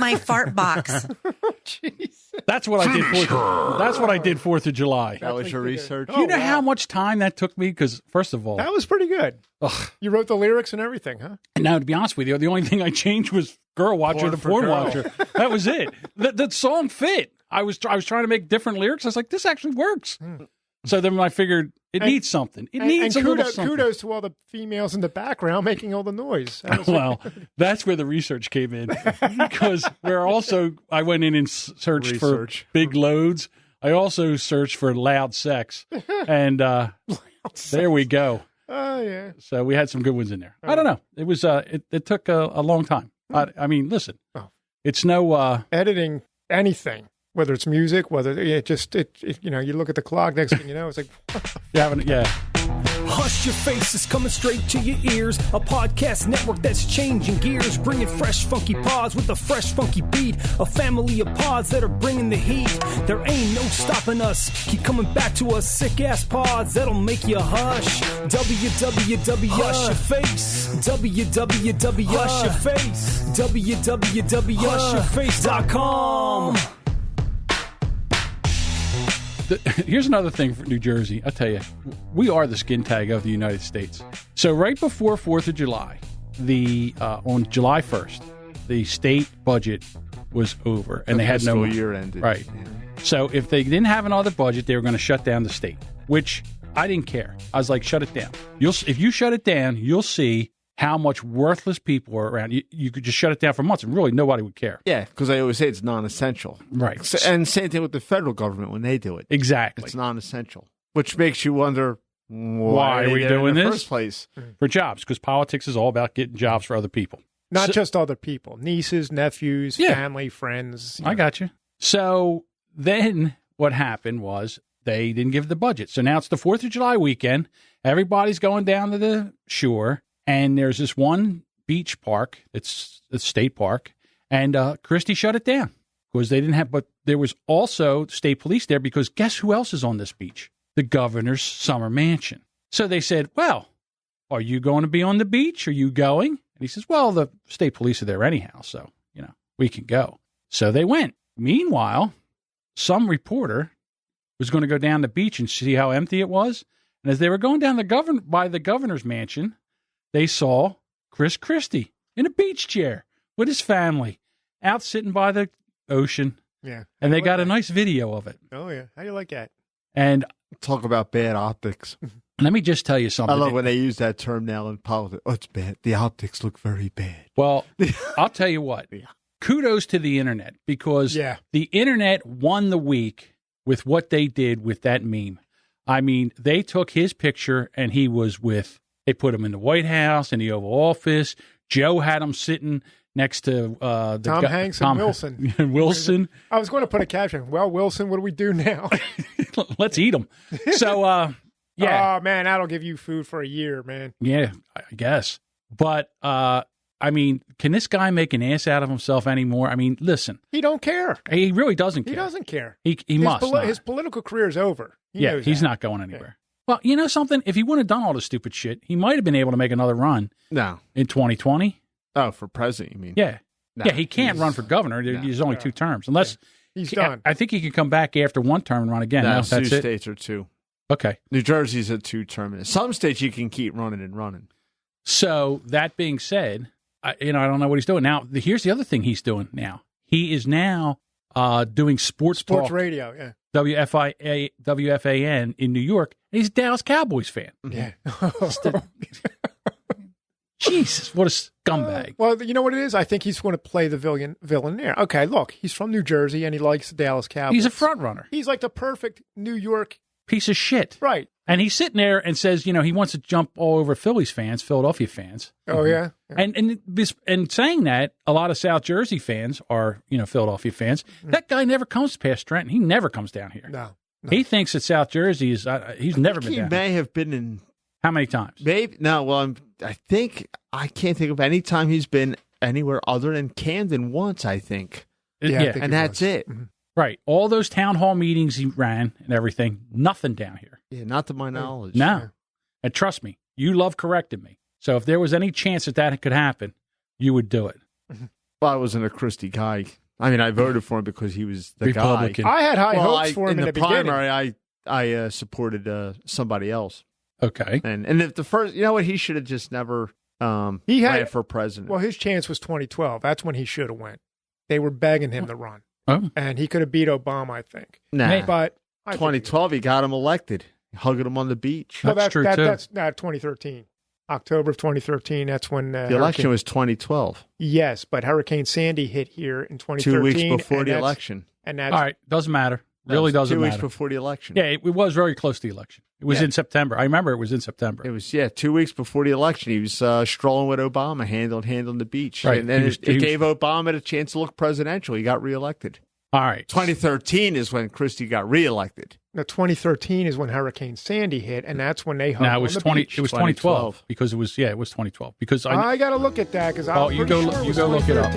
my fart box. That's what I did. That's what I did 4th of July. That was your research. You know how much time that took me? Because first of all, That was pretty good. ugh, You wrote the lyrics and everything, huh? and now to be honest with you, the only thing I changed was girl watcher Porn to for porn girl. watcher. That was it. The song fit. I was trying to make different lyrics. I was like, this actually works. So then I figured it needs something. It needs a little something. Kudos to all the females in the background making all the noise. That was Well, that's where the research came in because I went in and searched for big loads. I also searched for loud sex, and there we go. Oh yeah. So we had some good ones in there. I don't know. It was it took a long time. I mean, listen, it's no Editing anything, whether it's music, whether you look at the clock. Next thing you know, it's like Hush Your Face is coming straight to your ears. A podcast network that's changing gears, bringing fresh, funky pods with a fresh, funky beat. A family of pods that are bringing the heat. There ain't no stopping us. Keep coming back to us, sick-ass pods that'll make you hush. www. Hush Your Face. www. Hush Your Face. www.hushyourface.com. Here's another thing for New Jersey. I tell you, we are the skin tag of the United States. So right before 4th of July, on July 1st, the state budget was over, and they had no year ended. Right. Yeah. So if they didn't have another budget, they were going to shut down the state, which I didn't care. I was like, shut it down. If you shut it down, you'll see how much worthless people are around. You could just shut it down for months, and really nobody would care. Yeah, because I always say it's non-essential. Right. And same thing with the federal government when they do it. Exactly. It's non-essential, which makes you wonder why are we doing in the this? first place? For jobs, because politics is all about getting jobs for other people. not just other people, nieces, nephews, family, friends. I got you. So then what happened was they didn't give the budget. So now it's the 4th of July weekend. Everybody's going down to the shore. And there's this one beach park, it's a state park, and Christie shut it down because they didn't have, but there was also state police there because guess who else is on this beach? The governor's summer mansion. So they said, well, are you going to be on the beach? Are you going? And he says, well, the state police are there anyhow, so, we can go. So they went. Meanwhile, some reporter was going to go down the beach and see how empty it was. And as they were going down by the governor's mansion, they saw Chris Christie in a beach chair with his family out sitting by the ocean. Yeah. And they got a nice video of it. Oh, yeah. How do you like that? And talk about bad optics. Let me just tell you something. I love when they use that term now in politics. Oh, it's bad. The optics look very bad. Well, I'll tell you what. Kudos to the internet because the internet won the week with what they did with that meme. I mean, they took his picture and he was they put him in the White House, in the Oval Office. Joe had him sitting next to Tom Hanks and Wilson. Wilson. I was going to put a caption. Well, Wilson, what do we do now? Let's eat them. So, yeah. Oh, man, that'll give you food for a year, man. Yeah, I guess. But, I mean, can this guy make an ass out of himself anymore? I mean, listen. He don't care. He really doesn't care. He doesn't care. He must not. His political career is over. He's not going anywhere. Well, you know something? If he wouldn't have done all this stupid shit, he might have been able to make another run. No. In 2020. Oh, for president, you mean? Yeah. No, yeah, he can't run for governor. There's only 2 terms. Unless he's done. I think he could come back after 1 term and run again. No, that's 2 it. states are 2. Okay. New Jersey's a 2-term. Some states you can keep running and running. So that being said, I don't know what he's doing. Now, here's the other thing he's doing now. He is now doing sports talk, radio, yeah. WFAN in New York. And he's a Dallas Cowboys fan. Yeah. Jesus, what a scumbag. Well, you know what it is? I think he's going to play the villain there. Okay, look, he's from New Jersey and he likes the Dallas Cowboys. He's a front runner. He's like the perfect New York piece of shit. Right. And he's sitting there and says, he wants to jump all over Philadelphia fans. Oh, yeah. And saying that, a lot of South Jersey fans are, Philadelphia fans. That guy never comes past Trenton. He never comes down here. No. He thinks that South Jersey is, he's never been down He may have been in. How many times? Maybe. No, well, I can't think of any time he's been anywhere other than Camden once, I think. Yeah. And that's it. Mm-hmm. Right. All those town hall meetings he ran and everything, nothing down here. Yeah, not to my knowledge. No. Yeah. And trust me, you love correcting me. So if there was any chance that could happen, you would do it. Well, I wasn't a Christie guy. I mean, I voted for him because he was the Republican. guy. I had high hopes for him in the beginning. primary. I supported somebody else. Okay. And if the first, you know what, he should have just never ran for president. Well, his chance was 2012. That's when he should have went. They were begging him to run. Oh. And he could have beat Obama, I think. Nah. But 2012, he got him elected. Hugging him on the beach. Well, that's true, too. That's not 2013. October of 2013, that's when the election was 2012. Yes, but Hurricane Sandy hit here in 2013. 2 weeks before the election. And that's All right. Doesn't matter. Really doesn't 2 matter. weeks before the election. Yeah, it was very close to the election. It was in September. I remember it was in September. It was, 2 weeks before the election. He was strolling with Obama, hand on hand on the beach. Right. And then it gave Obama a chance to look presidential. He got reelected. All right. 2013 is when Christie got reelected. Now, 2013 is when Hurricane Sandy hit, and that's when they hugged Now, it was on the beach. It was 2012 because it was 2012 because I got to look at that because I'm you pretty go sure you go look it up.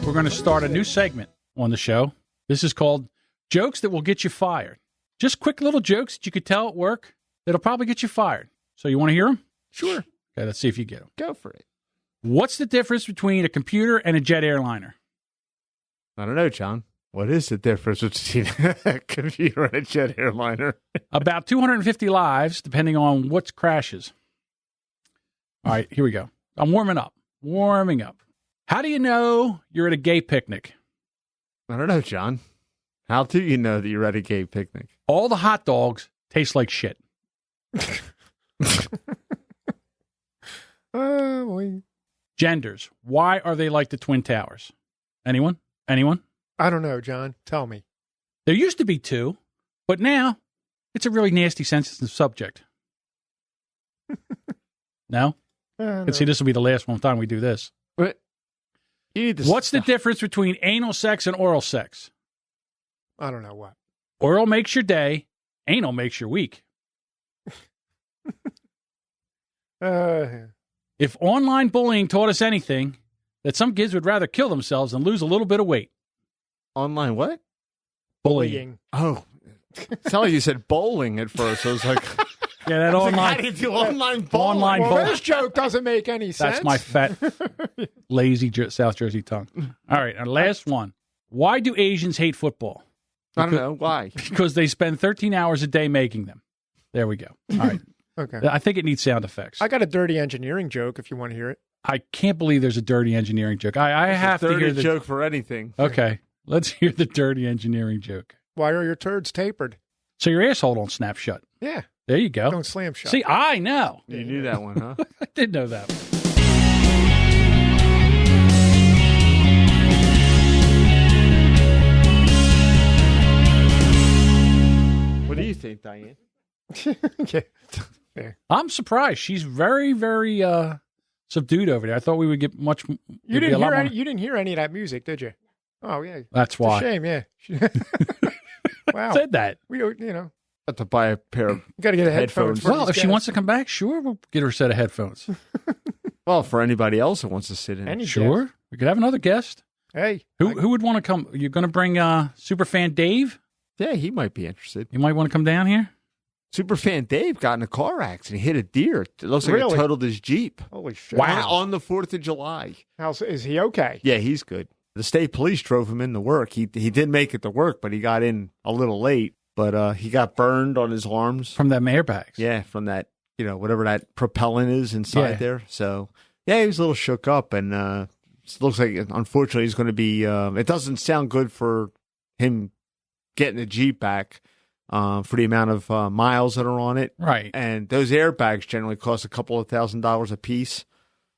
We're going to start a new segment on the show. This is called Jokes That Will Get You Fired. Just quick little jokes that you could tell at work that'll probably get you fired. So you want to hear them? Sure. Okay, let's see if you get them. Go for it. What's the difference between a computer and a jet airliner? I don't know, John. What is the difference between a computer and a jet airliner? About 250 lives, depending on what crashes. All right, here we go. I'm warming up. How do you know you're at a gay picnic? I don't know, John. How do you know that you're at a gay picnic? All the hot dogs taste like shit. Oh, boy. Genders. Why are they like the Twin Towers? Anyone? I don't know, John. Tell me. There used to be two, but now it's a really nasty, sensitive subject. No? Let's see, this will be the last one time we do this. But what's the difference between anal sex and oral sex? I don't know what. Oral makes your day, anal makes your week. If online bullying taught us anything, that some kids would rather kill themselves than lose a little bit of weight. Online what? Bullying. Oh. It's not like you said bowling at first. I was like... Yeah, that online. How do you do online bowling? Online Well, bowling. this joke doesn't make any sense. That's my fat, lazy South Jersey tongue. All right, our last one. Why do Asians hate football? I don't know. Why? Because they spend 13 hours a day making them. There we go. All right. Okay. I think it needs sound effects. I got a dirty engineering joke if you want to hear it. I can't believe there's a dirty engineering joke. I have to hear the joke for anything. Okay, let's hear the dirty engineering joke. Why are your turds tapered? So your asshole don't snap shut. Yeah. There you go. Don't slam shut. See, I know. You knew that one, huh? I did know that one. What do you think, Diane? Yeah. I'm surprised. She's very, very subdued over there. I thought we would get much. You didn't hear any of that music, did you? Oh yeah. That's why. It's a shame. Yeah. Wow. Said that. We don't. You know. Have to buy a pair of You got to get a headphones. for Well, these if she guys. wants to come back, sure, we'll get her a set of headphones. Well, for anybody else that wants to sit in. Any Sure, guest. we could have another guest. Hey. Who would want to come? You're going to bring Superfan Dave? Yeah, he might be interested. You might want to come down here. Superfan Dave got in a car accident. He hit a deer. It looks like Really? it totaled his Jeep. Holy shit. Wow. On the 4th of July. Is he okay? Yeah, he's good. The state police drove him in to work. He did make it to work, but he got in a little late. But he got burned on his arms. From them airbags. Yeah, from that, whatever that propellant is inside Yeah. there. So, yeah, he was a little shook up. And it looks like, unfortunately, he's going to be, it doesn't sound good for him getting the Jeep back for the amount of miles that are on it. Right. And those airbags generally cost a couple of $1,000s a piece.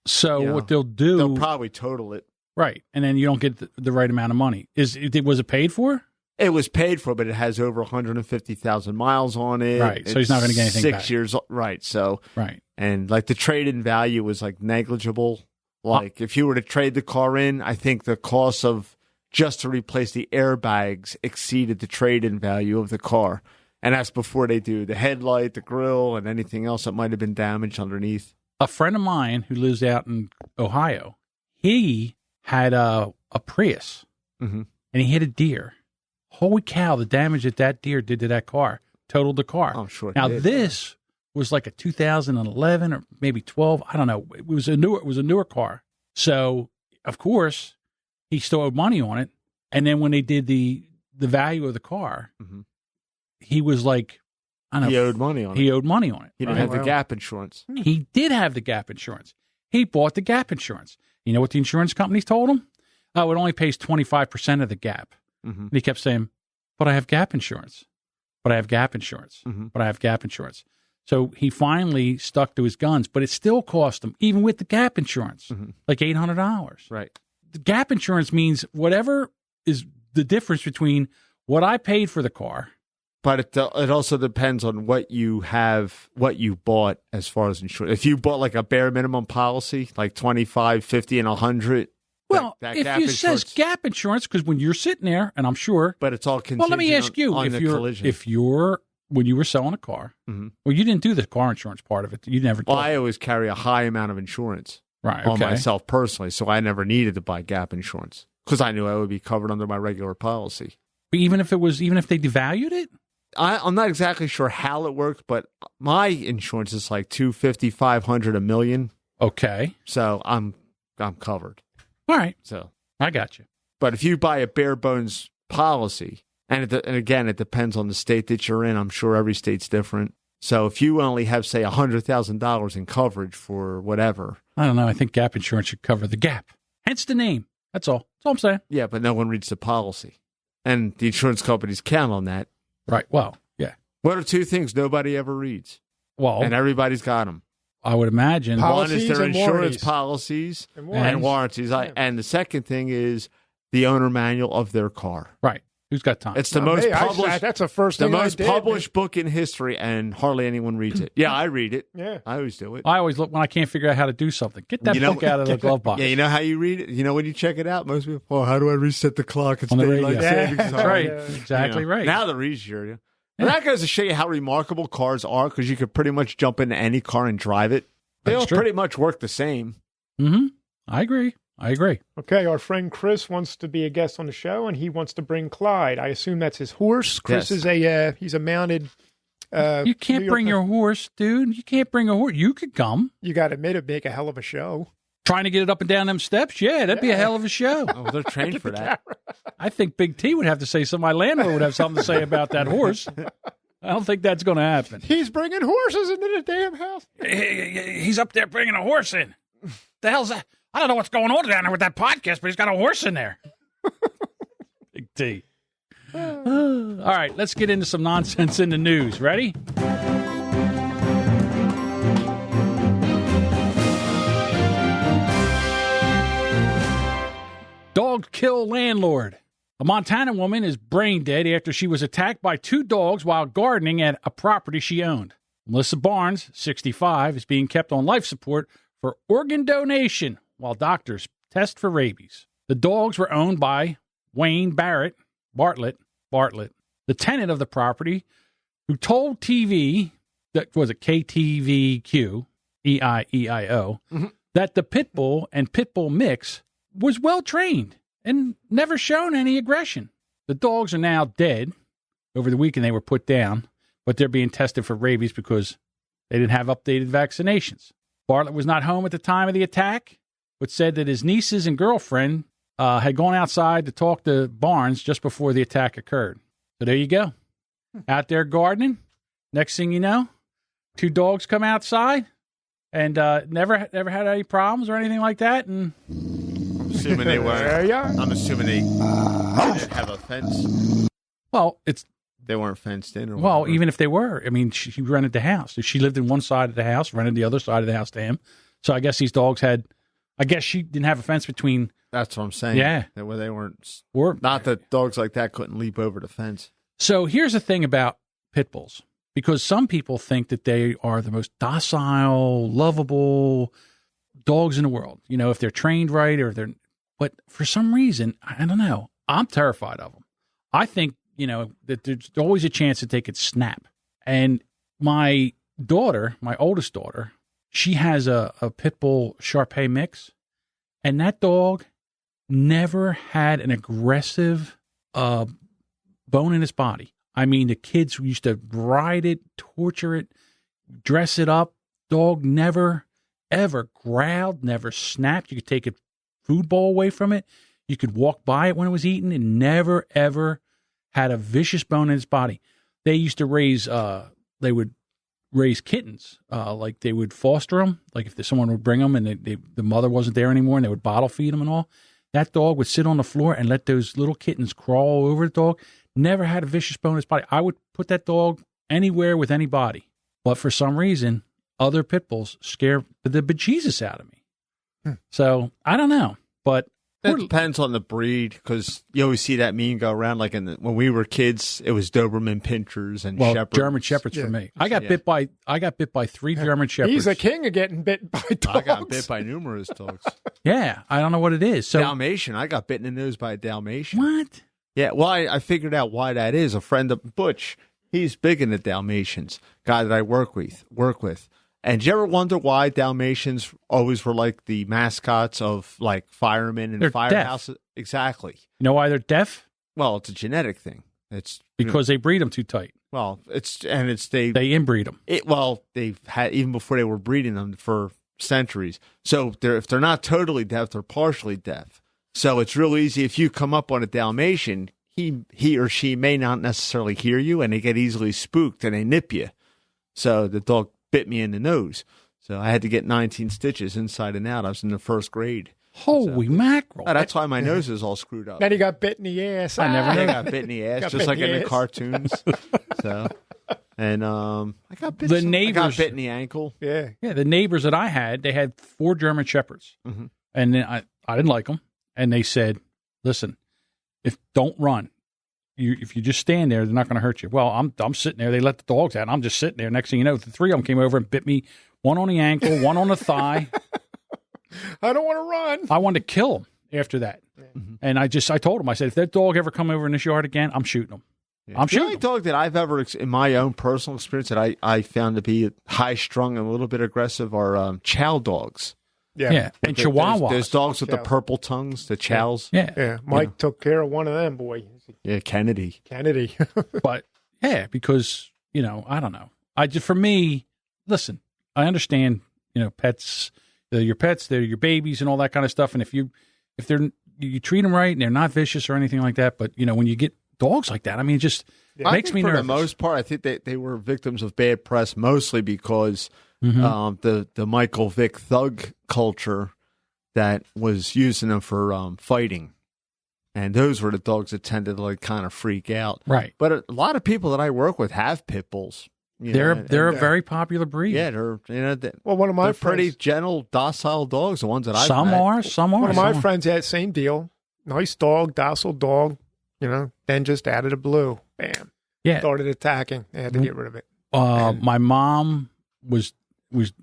So what they'll do. They'll probably total it. Right. And then you don't get the right amount of money. Was it paid for? It was paid for, but it has over 150,000 miles on it. Right, so he's not gonna get anything 6 back. years, right? So, Right. and like the trade-in value was like negligible. Like if you were to trade the car in, I think the cost of just to replace the airbags exceeded the trade-in value of the car, and that's before they do the headlight, the grill, and anything else that might have been damaged underneath. A friend of mine who lives out in Ohio, he had a Prius, Mm-hmm. and he hit a deer. Holy cow, the damage that deer did to that car totaled the car. I'm sure it Now, did. this was like a 2011 or maybe 12. I don't know. It was a newer car. So of course he still owed money on it. And then when they did the value of the car, he was like, I don't know. He owed money on it. He owed money on it. He didn't have the gap insurance. He did have the gap insurance. He bought the gap insurance. You know what the insurance companies told him? Oh, it only pays 25% of the gap. And he kept saying, but I have gap insurance. But I have gap insurance. But I have gap insurance. So he finally stuck to his guns, but it still cost him, even with the gap insurance, like $800. Right. The gap insurance means whatever is the difference between what I paid for the car. But it also depends on what you bought as far as insurance. If you bought like a bare minimum policy, like 25, 50, and 100. Well, that if gap you says gap insurance, because when you're sitting there, and I'm sure. But it's all contingent. Well, let me ask you, on the collision. When you were selling a car, well, you didn't do the car insurance part of it. You never. Well, I always carry a high amount of insurance on myself personally, so I never needed to buy gap insurance because I knew I would be covered under my regular policy. But even if they devalued it. I'm not exactly sure how it worked, but my insurance is like $250, $500, $1 million. Okay. So I'm covered. All right. So I got you. But if you buy a bare bones policy, and again, it depends on the state that you're in. I'm sure every state's different. So if you only have, say, $100,000 in coverage for whatever. I don't know. I think gap insurance should cover the gap. Hence the name. That's all. That's all I'm saying. Yeah, but no one reads the policy. And the insurance companies count on that. Right. Well, yeah. What are two things nobody ever reads? Well, and everybody's got them. I would imagine. One is their insurance policies and warranties. Yeah. And the second thing is the owner manual of their car. Right. Who's got time? It's the most published. That's the first thing the most published book in history, and hardly anyone reads it. Yeah, I read it. Yeah, I always do it. I always look when I can't figure out how to do something. Get that book out of the glove box. Yeah, you know how you read it. You know when you check it out, most people. How do I reset the clock? It's on the radio. That's right. Exactly right. Now they're easier. Yeah. And that goes to show you how remarkable cars are, because you could pretty much jump into any car and drive it. They all pretty much work the same. I agree. Okay, our friend Chris wants to be a guest on the show, and he wants to bring Clyde. I assume that's his horse. Chris is he's a mounted. You can't bring your horse, dude. You can't bring a horse. You could come. You got to admit, it'd make a hell of a show. Trying to get it up and down them steps? Yeah, that'd be a hell of a show. Oh, they're trained for that. I think Big T would have to say something. My landlord would have something to say about that horse. I don't think that's going to happen. He's bringing horses into the damn house. He's up there bringing a horse in. The hell's that? I don't know what's going on down there with that podcast, but he's got a horse in there. Big T. All right, let's get into some nonsense in the news. Ready? Dog kill landlord. A Montana woman is brain dead after she was attacked by two dogs while gardening at a property she owned. Melissa Barnes, 65, is being kept on life support for organ donation while doctors test for rabies. The dogs were owned by Wayne Bartlett, the tenant of the property, who told TV, that was it KTVQ, EIEIO, that the pit bull and pit bull mix was well trained and never shown any aggression. The dogs are now dead. Over the weekend they were put down, but they're being tested for rabies because they didn't have updated vaccinations. Bartlett was not home at the time of the attack, but said that his nieces and girlfriend had gone outside to talk to Barnes just before the attack occurred. So there you go. Out there gardening. Next thing you know, two dogs come outside and never had any problems or anything like that. And I'm assuming they were. I'm assuming they didn't have a fence. Well, they weren't fenced in. Or well, whatever. even if they were, I mean, she rented the house. She lived in one side of the house, rented the other side of the house to him. So I guess these dogs I guess she didn't have a fence between. That's what I'm saying. Yeah. They weren't. Or not that dogs like that couldn't leap over the fence. So here's the thing about pit bulls, because some people think that they are the most docile, lovable dogs in the world. You know, if they're trained right but for some reason, I don't know. I'm terrified of them. I think, that there's always a chance that they could snap. And my oldest daughter, she has a pit bull Shar-Pei mix, and that dog never had an aggressive bone in his body. I mean, the kids used to ride it, torture it, dress it up. Dog never, ever growled, never snapped. You could take a food bowl away from it. You could walk by it when it was eaten and never, ever had a vicious bone in its body. They used to raise, they would raise kittens. Like they would foster them. Like if someone would bring them and the mother wasn't there anymore and they would bottle feed them and all. That dog would sit on the floor and let those little kittens crawl all over the dog. Never had a vicious bone in its body. I would put that dog anywhere with anybody. But for some reason, other pit bulls scare the bejesus out of me. So I don't know. But it depends on the breed, because you always see that meme go around. Like when we were kids, it was Doberman Pinschers and Shepherds. German Shepherds for me. I got bit by 3 German Shepherds. He's a king of getting bit by dogs. I got bit by numerous dogs. Yeah, I don't know what it is. So Dalmatian, I got bitten in the nose by a Dalmatian. What? Yeah, well, I figured out why that is. A friend of Butch, he's big into Dalmatians. Guy that I work with. And did you ever wonder why Dalmatians always were like the mascots of like firemen and firehouses? Exactly. You know why they're deaf? Well, it's a genetic thing. It's because they breed them too tight. Well, they inbreed them. They've had, even before they were breeding them, for centuries. So if they're not totally deaf, they're partially deaf. So it's real easy if you come up on a Dalmatian, he or she may not necessarily hear you, and they get easily spooked and they nip you. So the dog bit me in the nose. So I had to get 19 stitches inside and out. I was in the 1st grade. Holy mackerel. That's why my nose is all screwed up. Then he got bit in the ass. I never knew. I got bit in the ass, just like in the cartoons. So, and I got bit. I got bit in the ankle. Yeah. Yeah, the neighbors that I had, they had 4 German Shepherds. Mm-hmm. And then I didn't like them. And they said, listen, don't run. If you just stand there, they're not going to hurt you. Well, I'm sitting there. They let the dogs out. And I'm just sitting there. Next thing you know, the 3 of them came over and bit me, one on the ankle, one on the thigh. I don't want to run. I wanted to kill them after that. Mm-hmm. And I told them, I said, if that dog ever come over in this yard again, I'm shooting them. Yeah. I'm shooting. The only dog that I've ever, in my own personal experience, that I found to be high-strung and a little bit aggressive are chow dogs. Yeah. And Chihuahuas. Those dogs with the purple tongues, the chows. Yeah. Mike took care of one of them, boy. Yeah, Kennedy. But, yeah, because, I don't know. For me, listen, I understand, pets, they're your pets, they're your babies and all that kind of stuff. And if you treat them right and they're not vicious or anything like that, but, when you get dogs like that, I mean, it just makes me nervous. For the most part, I think they were victims of bad press, mostly because the Michael Vick thug culture that was using them for fighting. And those were the dogs that tended to kind of freak out. Right. But a lot of people that I work with have pit bulls. They're a very popular breed. Yeah, they're one of my friends, pretty gentle, docile dogs. The ones that I've some met. are. One of my friends had the same deal. Nice dog, docile dog. Then just out of the blue, bam. Yeah. Started attacking. They had to get rid of it. My mom was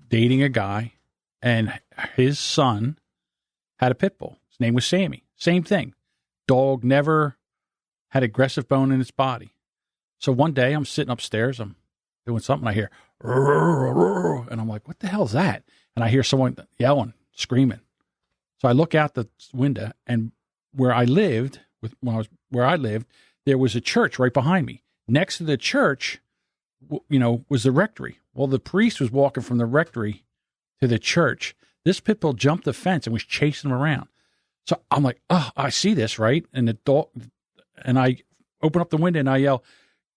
dating a guy, and his son had a pit bull. His name was Sammy. Same thing. Dog never had aggressive bone in its body. So one day I'm sitting upstairs, I'm doing something, I hear, and I'm like, what the hell is that? And I hear someone yelling, screaming. So I look out the window, and where I lived, there was a church right behind me. Next to the church, was the rectory. Well, the priest was walking from the rectory to the church. This pit bull jumped the fence and was chasing him around. So I'm like, oh, I see this, right? And the dog, and I open up the window and I yell,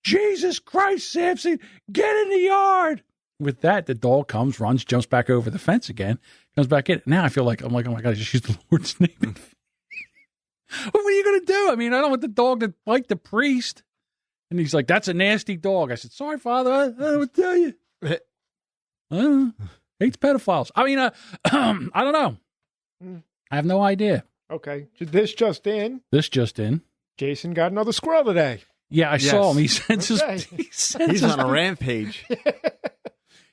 Jesus Christ, Samson, get in the yard. With that, the dog comes, runs, jumps back over the fence again, comes back in. Now I feel like, I'm like, oh my God, I just used the Lord's name. What are you going to do? I mean, I don't want the dog to bite the priest. And he's like, that's a nasty dog. I said, sorry, Father, I don't tell you. I don't know. Hates pedophiles. I mean, I don't know. I have no idea. Okay. This just in. Jason got another squirrel today. Yeah, I saw him. He sends he's on a rampage.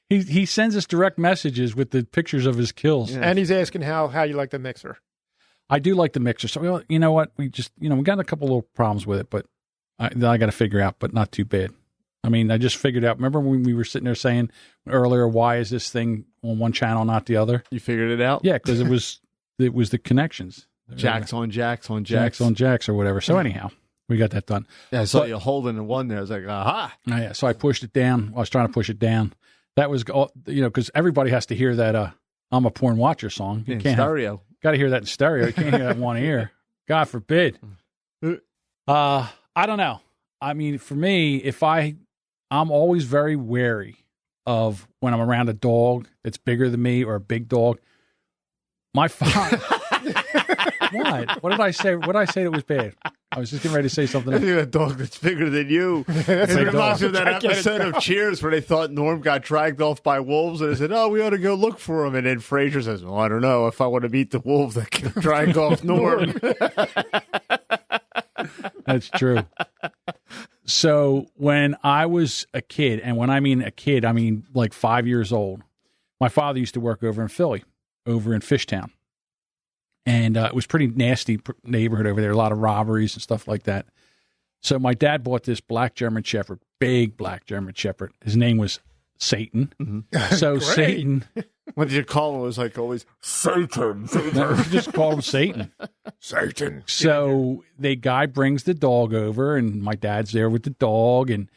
He sends us direct messages with the pictures of his kills. Yeah. And he's asking how you like the mixer. I do like the mixer. So, you know what? We just, we got a couple little problems with it, but I got to figure out, but not too bad. I mean, I just figured out. Remember when we were sitting there saying earlier, why is this thing on one channel, not the other? You figured it out? Yeah, because it was the connections. Jacks on jacks on jacks. Jacks on jacks or whatever. So anyhow, we got that done. Yeah, I saw you holding the one there. I was like, aha. Oh, yeah, so I pushed it down. I was trying to push it down. That was, because everybody has to hear that I'm a porn watcher song. You In can't stereo. Got to hear that in stereo. You can't hear that in one ear. God forbid. I don't know. I mean, for me, I'm always very wary of when I'm around a dog that's bigger than me or a big dog. My father. What? What did I say? What did I say that was bad? I was just getting ready to say something else. A dog that's bigger than you. It reminds me of that episode of Cheers where they thought Norm got dragged off by wolves, and they said, "Oh, we ought to go look for him." And then Fraser says, "Well, I don't know if I want to meet the wolf that can drag off Norm." That's true. So when I was a kid, and when I mean a kid, I mean like 5 years old, my father used to work over in Philly, over in Fishtown. And it was pretty nasty neighborhood over there, a lot of robberies and stuff like that. So my dad bought this black German Shepherd, big black German Shepherd. His name was Satan. Mm-hmm. So Satan. What did you call him? It was like always Satan. No, we just called him Satan. Satan. So the guy brings the dog over, and my dad's there with the dog, and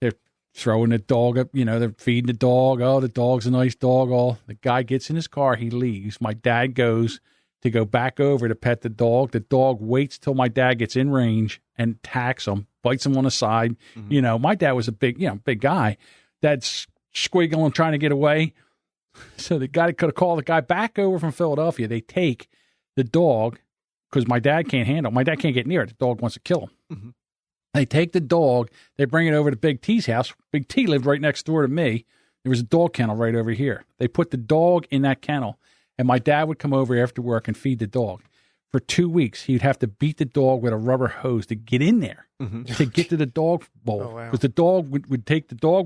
they're throwing the dog up. They're feeding the dog. Oh, the dog's a nice dog. The guy gets in his car. He leaves. My dad goes to go back over to pet the dog. The dog waits till my dad gets in range and attacks him, bites him on the side. Mm-hmm. My dad was a big guy. Dad's squiggling, trying to get away. So the guy could have called the guy back over from Philadelphia. They take the dog because my dad can't handle it. My dad can't get near it. The dog wants to kill him. Mm-hmm. They take the dog. They bring it over to Big T's house. Big T lived right next door to me. There was a dog kennel right over here. They put the dog in that kennel. And my dad would come over after work and feed the dog. For 2 weeks, he'd have to beat the dog with a rubber hose to get in there, to get to the dog bowl. Because the dog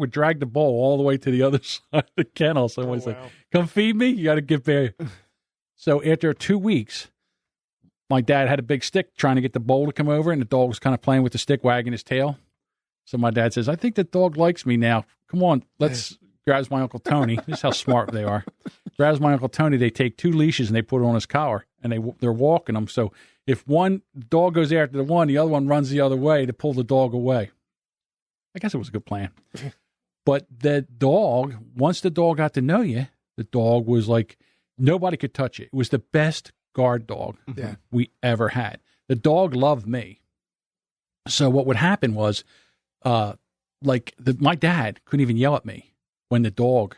would drag the bowl all the way to the other side of the kennel. So I was like, come feed me? You got to get there. So after 2 weeks, my dad had a big stick trying to get the bowl to come over, and the dog was kind of playing with the stick, wagging his tail. So my dad says, I think the dog likes me now. Come on, grabs my Uncle Tony. This is how smart they are. Grabs my Uncle Tony. They take 2 leashes and they put it on his collar, and they're walking him. So if one dog goes after the one, the other one runs the other way to pull the dog away. I guess it was a good plan. But the dog, once the dog got to know you, the dog was like, nobody could touch it. It was the best guard dog we ever had. The dog loved me. So what would happen was, my dad couldn't even yell at me when the dog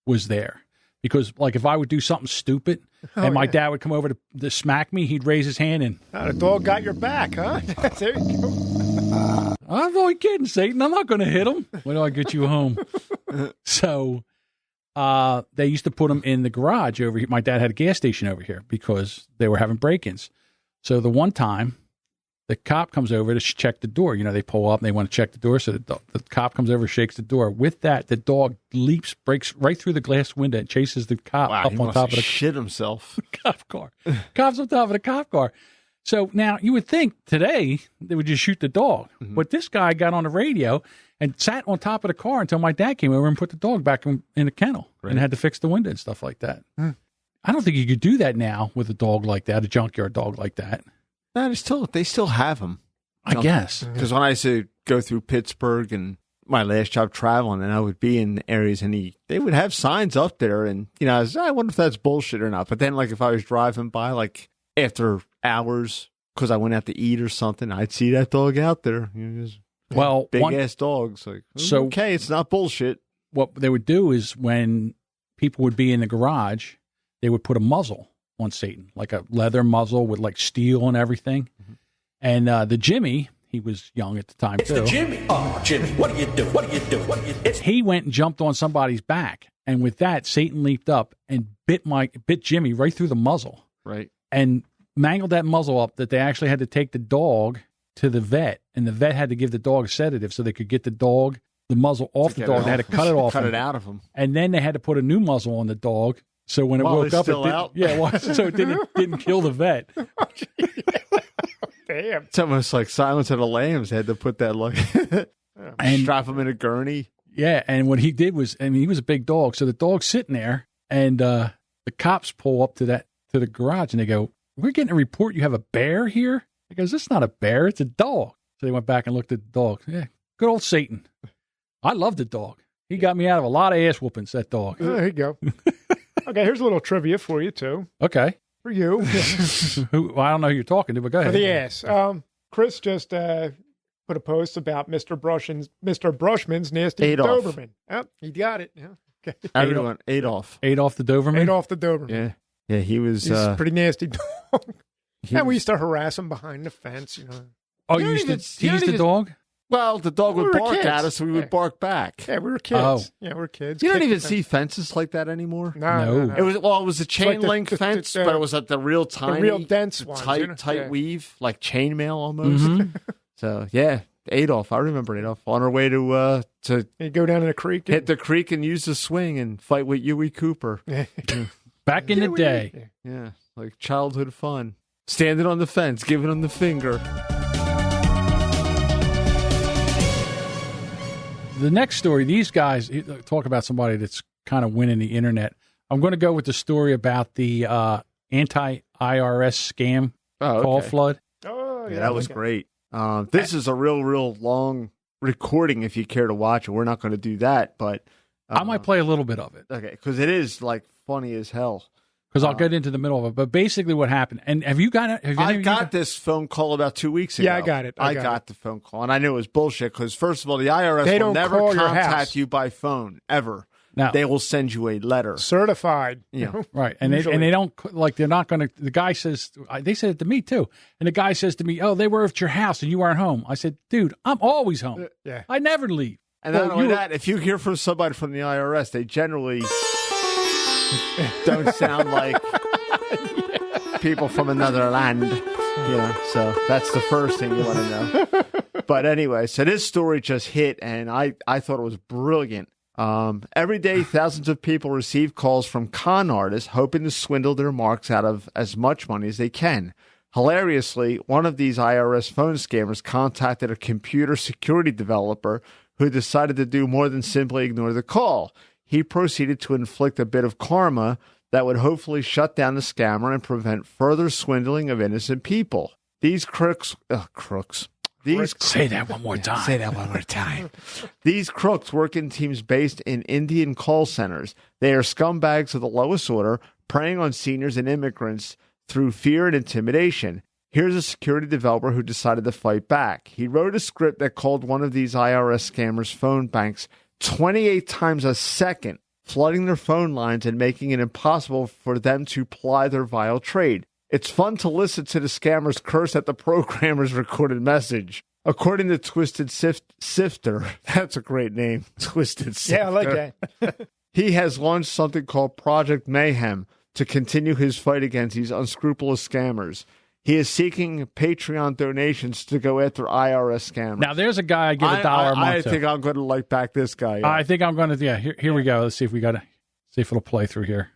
was there. Because, if I would do something stupid and my dad would come over to smack me, he'd raise his hand and... the dog got your back, huh? There you go. I'm only kidding, Satan. I'm not going to hit him. When do I get you home? So, they used to put him in the garage over here. My dad had a gas station over here because they were having break-ins. So, the one time, the cop comes over to check the door. They pull up and they want to check the door. So the cop comes over, shakes the door. With that, the dog breaks right through the glass window and chases the cop up on top of the shit himself. Cop car. Cop's on top of the cop car. So now you would think today they would just shoot the dog. Mm-hmm. But this guy got on the radio and sat on top of the car until my dad came over and put the dog back in the kennel and had to fix the window and stuff like that. I don't think you could do that now with a dog like that, a junkyard dog like that. No, they still have them. I guess. Because when I used to go through Pittsburgh and my last job traveling, and I would be in areas, and they would have signs up there, and I wonder if that's bullshit or not. But then, if I was driving by, after hours, because I went out to eat or something, I'd see that dog out there. Big ass dogs. Okay, it's not bullshit. What they would do is when people would be in the garage, they would put a muzzle on Satan, like a leather muzzle with steel and everything. Mm-hmm. And the Jimmy, he was young at the time too. The Jimmy. Oh, Jimmy, what do you do? What do you do? What do you do? He went and jumped on somebody's back, and with that, Satan leaped up and bit Jimmy right through the muzzle. Right. And mangled that muzzle up that they actually had to take the dog to the vet, and the vet had to give the dog a sedative so they could get the muzzle off the dog. They had to cut it off. Cut it out of him. And then they had to put a new muzzle on the dog. So when it woke up, so it didn't kill the vet. Damn. It's almost like Silence of the Lambs. They had to put that and strap him in a gurney. Yeah, and what he did was, he was a big dog, so the dog's sitting there, and the cops pull up to the garage, and they go, "We're getting a report you have a bear here." He goes, "It's not a bear, it's a dog." So they went back and looked at the dog. Yeah, good old Satan. I love the dog. He got me out of a lot of ass whoopings, that dog. There you go. Okay, here's a little trivia for you, too. Okay. For you. Well, I don't know who you're talking to, but go ahead. For the ass. Chris just put a post about Mr. Brushman's nasty Adolf. Doberman. Oh, he got it. Yeah. Okay. Everyone, Adolf. Adolf the Doberman? Adolf the Doberman. Yeah. Yeah, he was... He's a pretty nasty dog. he And we was- used to harass him behind the fence, you know. Oh, You you don't used to even- tease you don't the even- dog? Well, the dog We would were bark kids. at us, so we Yeah. would bark back. Yeah, we were kids. Oh. Yeah, we were kids. You don't Kicked even the see fence. fences like that anymore. No. It was a chain like the- link the- fence, the- but it was like the real tiny, real dense ones, tight, you know? tight Yeah. weave, like chainmail almost. Mhm. So yeah, Adolf. I remember Adolf on our way to You go down in the creek. hit the creek and use the swing and fight with Huey Cooper. Back in the day. Yeah, like childhood fun. Standing on the fence, giving him the finger. The next story, these guys talk about somebody that's kind of winning the internet. I'm going to go with the story about the anti-IRS scam call flood. Oh, Yeah, that was great. This is a real long recording if you care to watch it. We're not going to do that, but... I might play a little bit of it. Okay, because it is, like, funny as hell. Because I'll get into the middle of it. But basically what happened, and have you got it? I got this phone call about 2 weeks ago. Yeah, I got it. I got the phone call, and I knew it was bullshit because, first of all, the IRS They will don't never call your house. contact you by phone, ever. No. They will send you a letter. Certified. Yeah. Right. And they don't, like, they're not going to, the guy says, they said it to me too. And the guy says to me, oh, they were at your house and you weren't home. I said, dude, I'm always home. Yeah. I never leave. And not only that, if you hear from somebody from the IRS, they generally don't sound like people from another land. You know, so that's the first thing you want to know. But anyway, so this story just hit, and I thought it was brilliant. Every day, thousands of people receive calls from con artists hoping to swindle their marks out of as much money as they can. Hilariously, one of these IRS phone scammers contacted a computer security developer who decided to do more than simply ignore the call. He proceeded to inflict a bit of karma that would hopefully shut down the scammer and prevent further swindling of innocent people. These crooks. Say that one more time. Say that one more time. These crooks work in teams based in Indian call centers. They are scumbags of the lowest order, preying on seniors and immigrants through fear and intimidation. Here's a security developer who decided to fight back. He wrote a script that called one of these IRS scammers' phone banks 28 times a second, flooding their phone lines and making it impossible for them to ply their vile trade. It's fun to listen to the scammers curse at the programmer's recorded message. According to Twisted Sifter, that's a great name, Twisted Sifter. Yeah, I like that. He has launched something called Project Mayhem to continue his fight against these unscrupulous scammers. He is seeking Patreon donations to go after IRS scammers. Now, there's a guy I give $1 a month I to. think I'm going to back this guy up. I think I'm going to, here we go. Let's see if we got to, see if it'll play through here.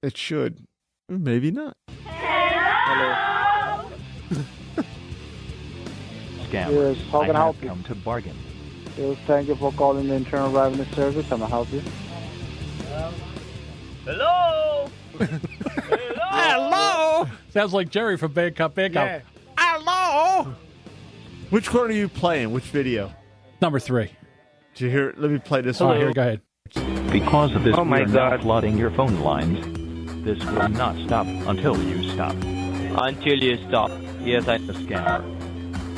It should. Maybe not. Yes, how can I help you? Come to bargain. Yes, thank you for calling the Internal Revenue Service. Can I help you? Hello? Hello? Sounds like Jerry from Bad Cop, Bad Cop. Yeah. Hello? Which one are you playing? Which video? Number 3. Did you hear? Let me play this Oh, one. here, go ahead. Because of this, Oh, my we are now God. flooding your phone lines. This will not stop until you stop. Until you stop. Yes, The scammer.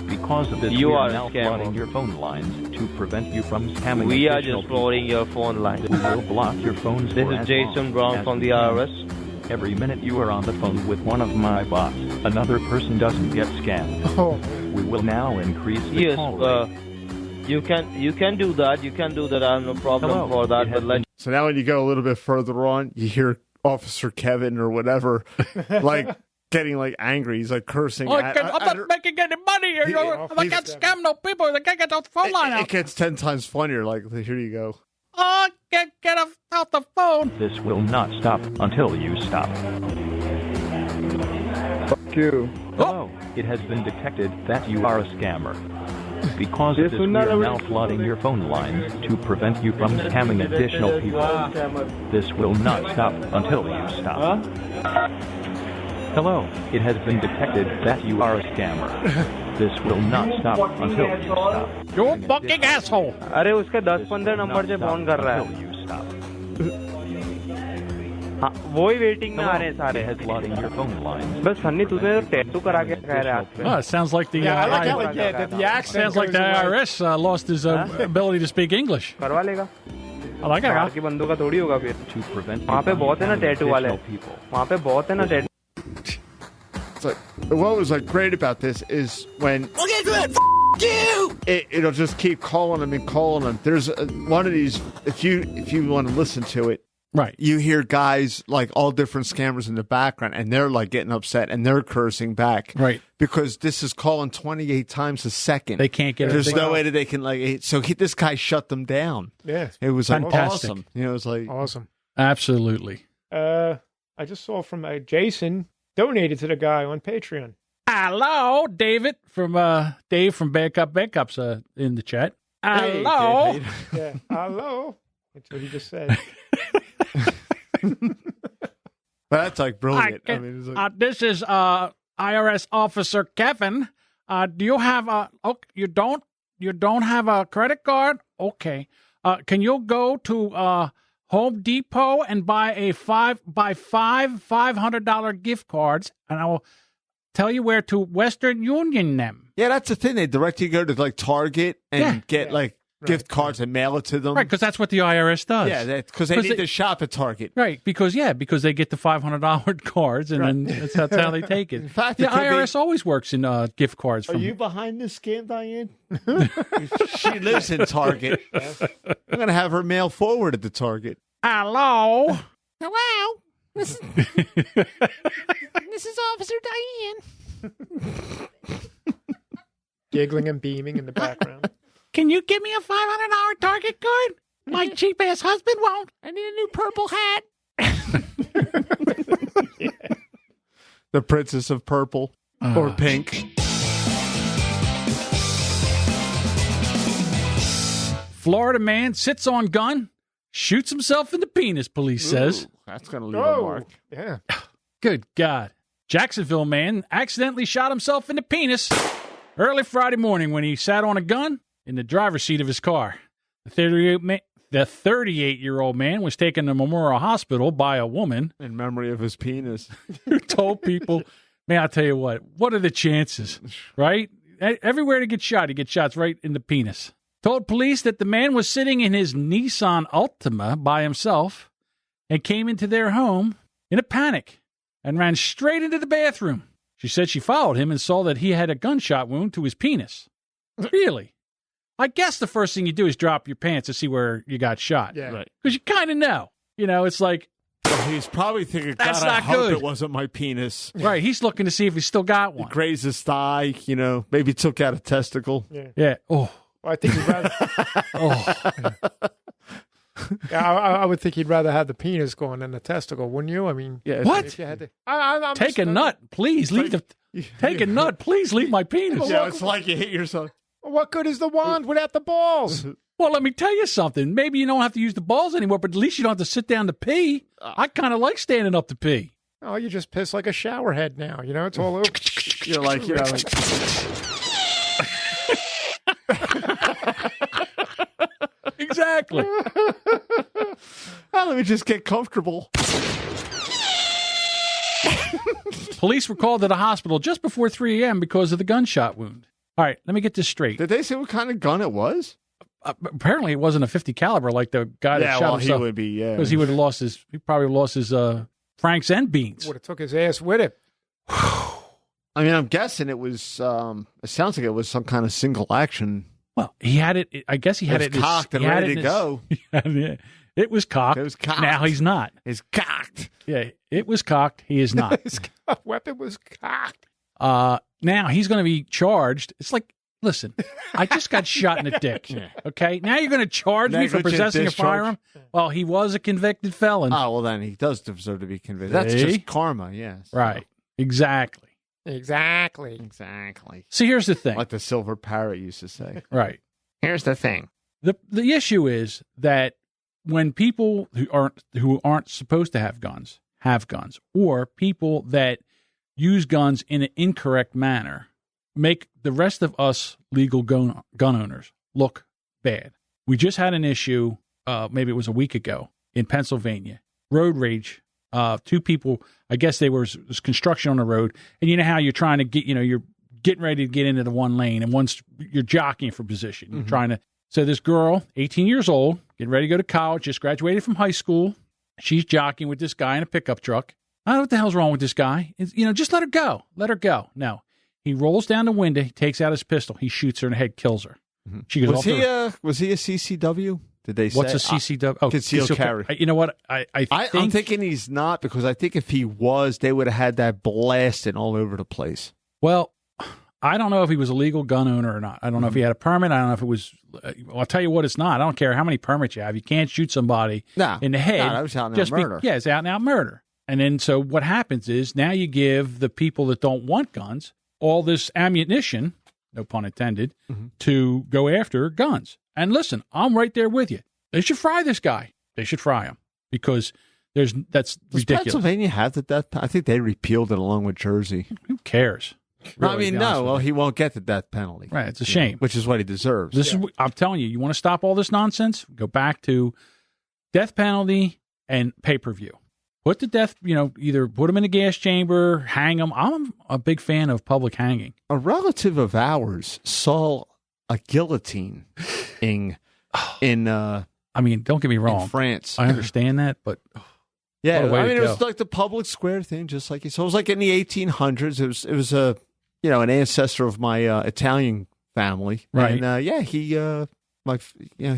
Because of this, You we are are a now scammer. flooding your phone lines to prevent you from scamming we are additional just flooding your phone line. people. We will block your phones This for is as Jason long Brown as from we the can. IRS. Every minute you are on the phone with one of my bots, another person doesn't get scammed. Oh, We will now increase the Yes, call rate. you can do that. You can do that. I have no problem Hello. for that. It But has let So now when you go a little bit further on, you hear Officer Kevin or whatever, like getting like angry. He's like cursing. I'm not making any money here. I can't scam no people. I can't get off the phone line It out. gets 10 times funnier. Like, here you go. I can't get off the phone. This will not stop until you stop. Fuck you. Hello. It has been detected that you are a scammer. Because of This this, will we not are now already- flooding your phone lines to prevent you from scamming additional people. This will not stop until you stop. Hello, it has been detected that you are a scammer. This will not stop until you stop. You're a fucking asshole. अरे उसके 10-15 number से phone कर रहा है. Until you stop. हाँ, वो ही waiting में आ रहे हैं सारे. Has logging your phone lines. बस सन्नी तुझे टैटू करा के कह रहा है. Oh, it sounds like the I like how the accent sounds like the IRS lost his ability to speak English. करवा लेगा. I like बाहर it. की बंदों का थोड़ी होगा फिर. To prevent वहाँ पे बहुत है ना टैटू वाले. people. वहाँ पे बहुत है ना tattoo. It's like, what was like great about this is when Okay, good. You. it'll just keep calling them and calling them. There's one of these. If you want to listen to it, Right. you hear guys like all different scammers in the background, and they're like getting upset and they're cursing back, Right. Because this is calling 28 times a second. They can't get it. There's no way that they can like. So this guy shut them down. Yeah. It was like Fantastic. awesome. You know, it was like Awesome. Absolutely. I just saw from Jason donated to the guy on Patreon. Hello, David from Dave from Backup's in the chat. Hey, Hello. David. Yeah. Hello. That's what he just said. But that's like brilliant. I mean, it's like, This is IRS officer Kevin. Do you have a? Oh, you don't have a credit card? Okay. Can you go to Home Depot and buy five $500 gift cards, and I will tell you where to Western Union them. yeah, that's the thing. They direct you to go to like Target and get like Right. gift cards and mail it to them. Right, because that's what the IRS does. Yeah, because they need to shop at Target. Right, because they get the $500 cards, and then that's how they take it. In fact, the it could IRS always works in gift cards. Are From, you behind this scam, Diane? She lives in Target. I'm going to have her mail forwarded to Target. Hello. Hello. This is Officer Diane. Giggling and beaming in the background. Can you give me a $500 Target card? My cheap ass husband won't. I need a new purple hat. The Princess of Purple or Pink. Florida man sits on gun, shoots himself in the penis, police says. Ooh, that's going to leave a mark. Yeah. Good God. Jacksonville man accidentally shot himself in the penis early Friday morning when he sat on a gun in the driver's seat of his car. The 38-year-old man was taken to Memorial Hospital by a woman In memory of his penis. who told people, man, I'll tell you what are the chances, right? Everywhere he gets shots right in the penis. Told police that the man was sitting in his Nissan Altima by himself and came into their home in a panic and ran straight into the bathroom. She said she followed him and saw that he had a gunshot wound to his penis. Really? I guess the first thing you do is drop your pants to see where you got shot. Yeah. Right. Because you kind of know. You know, it's like, Well, he's probably thinking, God, That's I not hope good. it wasn't my penis. right, he's looking to see if he's still got He one. grazed his thigh, maybe took out a testicle. Yeah. Oh. Well, I think he'd rather. Oh. Yeah, I would think he'd rather have the penis going than the testicle, wouldn't you? I mean, Yeah, What? if you had to, I'm Take just- a nut, please. Take a nut, please. Leave my penis. Yeah, it's like you hit yourself. What good is the wand without the balls? Well, let me tell you something. Maybe you don't have to use the balls anymore, but at least you don't have to sit down to pee. I kind of like standing up to pee. Oh, you just piss like a shower head now. You know, it's all over. You're like, Exactly. let me just get comfortable. Police were called to the hospital just before 3 a.m. because of the gunshot wound. All right, let me get this straight. Did they say what kind of gun it was? Apparently, it wasn't a 50 caliber like the guy that shot himself. he would be, yeah. Because he probably lost his Franks and beans. Would have took his ass with it. I mean, I'm guessing it was, it sounds like it was some kind of single action. Well, he had it. I guess he had it. Cocked and ready to go. It was cocked. It was cocked. Now he's not. It's cocked. Yeah, it was cocked. He is not. His weapon was cocked. Now he's going to be charged. It's like, listen, I just got shot in the dick. Okay, now you're going to charge me for Negligent possessing a discharge. firearm? Well, he was a convicted felon. Oh, well, then he does deserve to be convicted. That's See? just karma, yes. Right. Exactly. Exactly. See, here's the thing. Like the silver parrot used to say. Right. Here's the thing. The issue is that when people who aren't supposed to have guns, or people that use guns in an incorrect manner make the rest of us legal gun owners look bad. We just had an issue, maybe it was a week ago, in Pennsylvania. Road rage. 2 people, I guess there was construction on the road, and you know how you're trying to get, you're getting ready to get into the one lane, and once you're jockeying for position. You're trying to. So this girl, 18 years old, getting ready to go to college, just graduated from high school. She's jockeying with this guy in a pickup truck. I don't know what the hell's wrong with this guy. Just let her go. Let her go. No. He rolls down the window. He takes out his pistol. He shoots her in the head, kills her. She goes, was he a CCW? Did they say? What's a CCW? Oh, concealed carry. You know what? I'm thinking he's not, because I think if he was, they would have had that blasting all over the place. Well, I don't know if he was a legal gun owner or not. I don't know if he had a permit. I don't know if it was. I'll tell you what, it's not. I don't care how many permits you have. You can't shoot somebody in the head. No, that was out and out murder. It's out and out murder. And then so what happens is now you give the people that don't want guns all this ammunition, no pun intended, to go after guns. And listen, I'm right there with you. They should fry this guy. They should fry him because that's Does ridiculous. Pennsylvania have the death penalty? I think they repealed it along with Jersey. Who cares? Really, well, he won't get the death penalty. Right, it's a shame. Which is what he deserves. I'm telling you, you want to stop all this nonsense? Go back to death penalty and pay-per-view. Put the death, either put him in a gas chamber, hang him. I'm a big fan of public hanging. A relative of ours saw a guillotine in I mean, don't get me wrong. In France. I understand that, but yeah, it was like the public square thing, just like so. It was like in the 1800s. It was an ancestor of my Italian family, right? And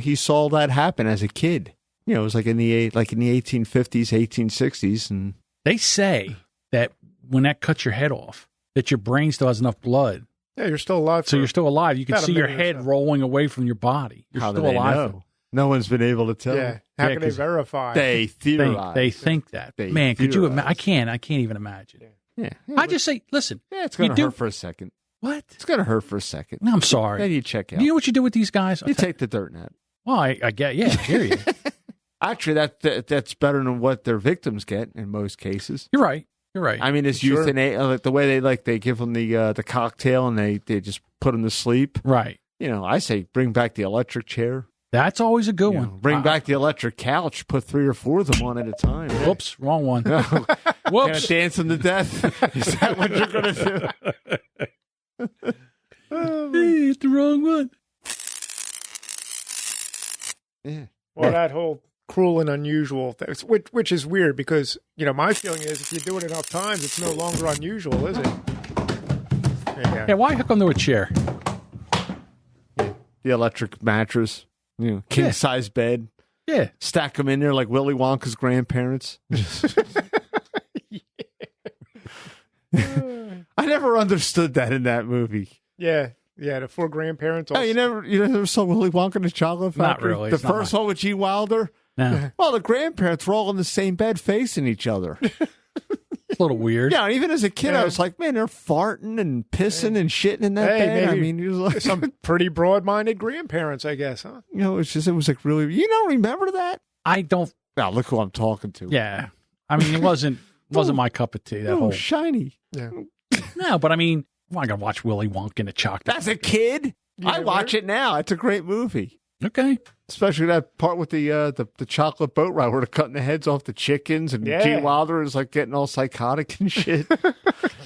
he saw that happen as a kid. It was like in the 1850s, 1860s, and they say that when that cuts your head off, that your brain still has enough blood. Yeah, you're still alive. So you're still alive. You can see your head rolling away from your body. You're How still do they alive. know? No one's been able to tell. Yeah. How can they verify? They theorize. They think that. Man, could you imagine? I can't even imagine. Yeah. I just say, listen. Yeah, it's going to hurt for a second. What? It's going to hurt for a second. I'm sorry. Then you check out. You know what you do with these guys? You take the dirt net. Well, I get, I hear you. Actually, that's better than what their victims get in most cases. You're right. I mean, it's euthanasia. The way they give them the cocktail and they just put them to sleep. Right. I say bring back the electric chair. That's always a good one. Bring back the electric couch. Put 3 or 4 of them on at a time. Whoops, wrong one. Whoops. Whoops. Dance them to death. Is that what you're going to do? Hey, it's the wrong one. Yeah. Well, that whole cruel and unusual, which is weird because, my feeling is if you do it enough times, it's no longer unusual, is it? Yeah, why hook them to a chair? The electric mattress, king-size bed. Yeah. Stack them in there like Willy Wonka's grandparents. I never understood that in that movie. Yeah. Yeah, the 4 grandparents. Oh, you never saw Willy Wonka and the Chocolate Factory? Not really. The first one with G. Wilder? No. Well, the grandparents were all in the same bed facing each other. It's a little weird. Yeah, and even as a kid, I was like, man, they're farting and pissing and shitting in that bed. I mean, it was like some pretty broad-minded grandparents, I guess, huh? It was like really, you don't remember that? I don't. Now, look who I'm talking to. Yeah. I mean, it wasn't my cup of tea, that whole. Shiny. Yeah. No, but I mean, I'm not going to watch Willy Wonka and the Chocolate. As a kid, I watch it now. It's a great movie. Okay. Especially that part with the chocolate boat ride where they're cutting the heads off the chickens and G. Wilder is like getting all psychotic and shit.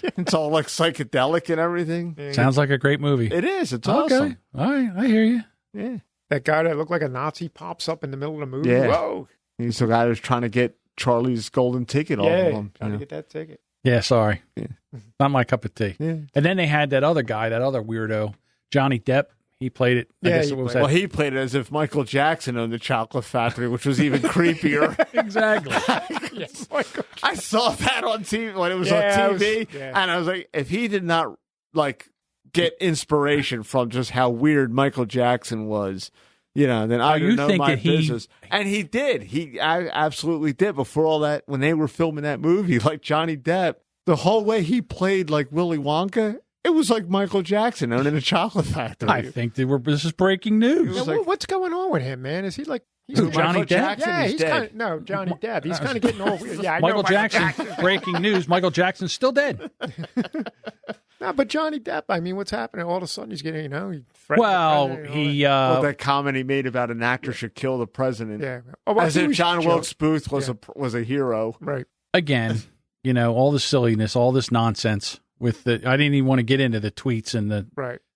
It's all like psychedelic and everything. Sounds like a great movie. It is. It's awesome. All right. I hear you. Yeah. That guy that looked like a Nazi pops up in the middle of the movie. Yeah. Whoa. He's the guy who's trying to get Charlie's golden ticket off of him. Trying to get that ticket. Yeah, sorry. Yeah. Not my cup of tea. Yeah. And then they had that other guy, that other weirdo, Johnny Depp. He played it. He played it as if Michael Jackson owned the Chocolate Factory, which was even creepier. Exactly. I saw that on TV when it was on TV, and I was like, if he did not get inspiration from just how weird Michael Jackson was, then I don't know my business. And he did. I absolutely did. Before all that, when they were filming that movie, like Johnny Depp, the whole way he played like Willy Wonka. It was like Michael Jackson owning a chocolate factory. I think this is breaking news. What's going on with him, man? Is he like Johnny Depp? Yeah, he's kind of no Johnny Depp. He's kind of getting all weird. Yeah, I Michael know Jackson. Breaking news: Michael Jackson's still dead. No, but Johnny Depp. I mean, what's happening? All of a sudden, he's getting he. That comment he made about an actor should kill the president. Yeah, as if John Wilkes Booth was a hero. Right. Again, all the silliness, all this nonsense with the. I didn't even want to get into the tweets and the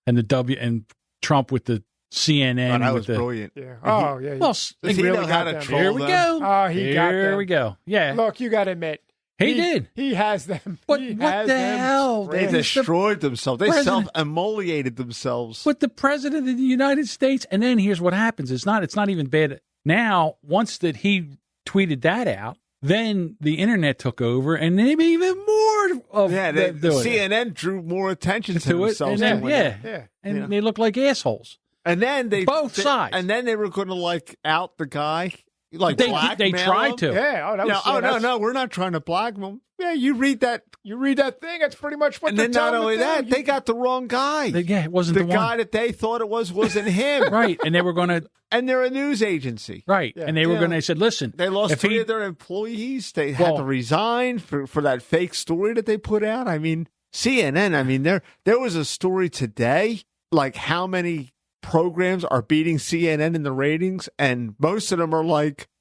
and the and Trump with the CNN. Oh, that was brilliant. Yeah. Oh, yeah. Well, he really know how to troll Here we them? go. Oh, he got them. Here we go. Yeah. Look, you got to admit. He did. He has them. What he the has hell? Them. They destroyed themselves. They self-immolated themselves. But the president of the United States, and then here's what happens. It's not even bad. Now, once that he tweeted that out, then the internet took over, and maybe even more of CNN drew more attention to themselves. And they look like assholes. And then both sides. And then they were going to out the guy. They tried to. Yeah. No, we're not trying to blackmail him. Yeah, you read that thing. That's pretty much what. And then not only that, they got the wrong guy. It wasn't the guy that they thought it wasn't him. Right, and they were going to. And they're a news agency. Right, and they were going to. They said, "Listen, they lost 3 of their employees. They had to resign for that fake story that they put out. I mean, CNN. I mean, there was a story today, like how many programs are beating CNN in the ratings, and most of them are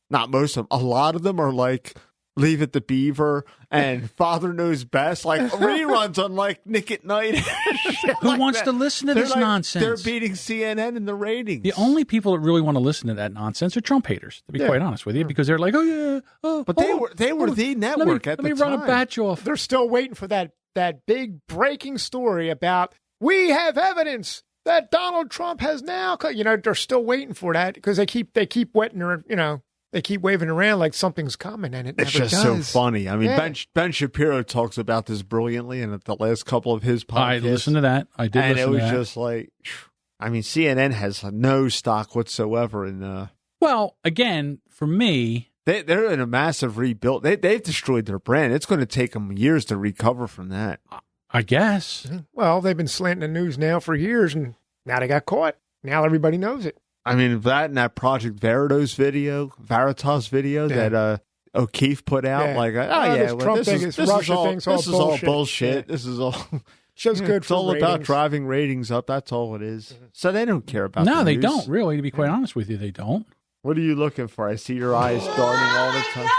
not most of them, a lot of them are Leave It to Beaver and Father Knows Best, reruns on Nick at Night. Who wants to listen to this nonsense? They're beating CNN in the ratings. The only people that really want to listen to that nonsense are Trump haters, to be quite honest with you, because they're like, but they were the network at the time. Let me run a batch off. They're still waiting for that big breaking story about we have evidence that Donald Trump has now, they're still waiting for that because they keep wetting her, they keep waving around like something's coming, and it never does. It's just so funny. I mean, Ben Shapiro talks about this brilliantly in the last couple of his podcasts. I listened to that. I did listen to that. And it was just CNN has no stock whatsoever in. Well, again, for me, they're in a massive rebuild. They've destroyed their brand. It's going to take them years to recover from that. I guess. Well, they've been slanting the news now for years, and now they got caught. Now everybody knows it. I mean, that and that Project Veritas video that O'Keefe put out, this is all bullshit. This is all just good. It's all about driving ratings up. That's all it is. So they don't care about. No, the they news. don't really. To be quite honest with you, they don't. What are you looking for? I see your eyes darting all the time.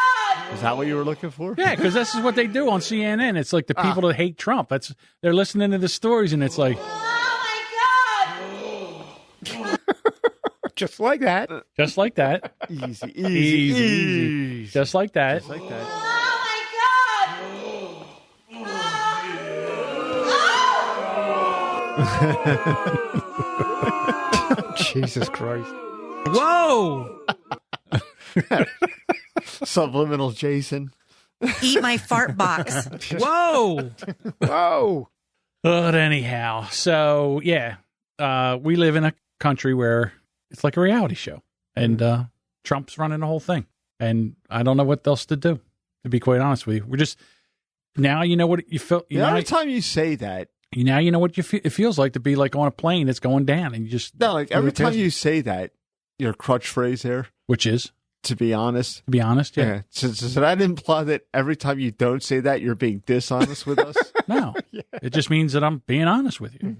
Is that what you were looking for? Yeah, because this is what they do on CNN. It's like the people that hate Trump. They're listening to the stories, and it's like, just like that. Just like that. Easy. Just like that. Just like that. Jesus Christ. Whoa! Subliminal Jason. Eat my fart box. Whoa! Whoa! But anyhow, so yeah, we live in a country where it's like a reality show, and Trump's running the whole thing, and I don't know what else to do. To be quite honest with you, we're just now. You know what you feel. Every time you say that, now you know what it feels like to be like on a plane that's going down, and you just every time you say that, your crutch phrase there, which is to be honest. To be honest, yeah. So that imply that every time you don't say that, you're being dishonest with us? No, it just means that I'm being honest with you.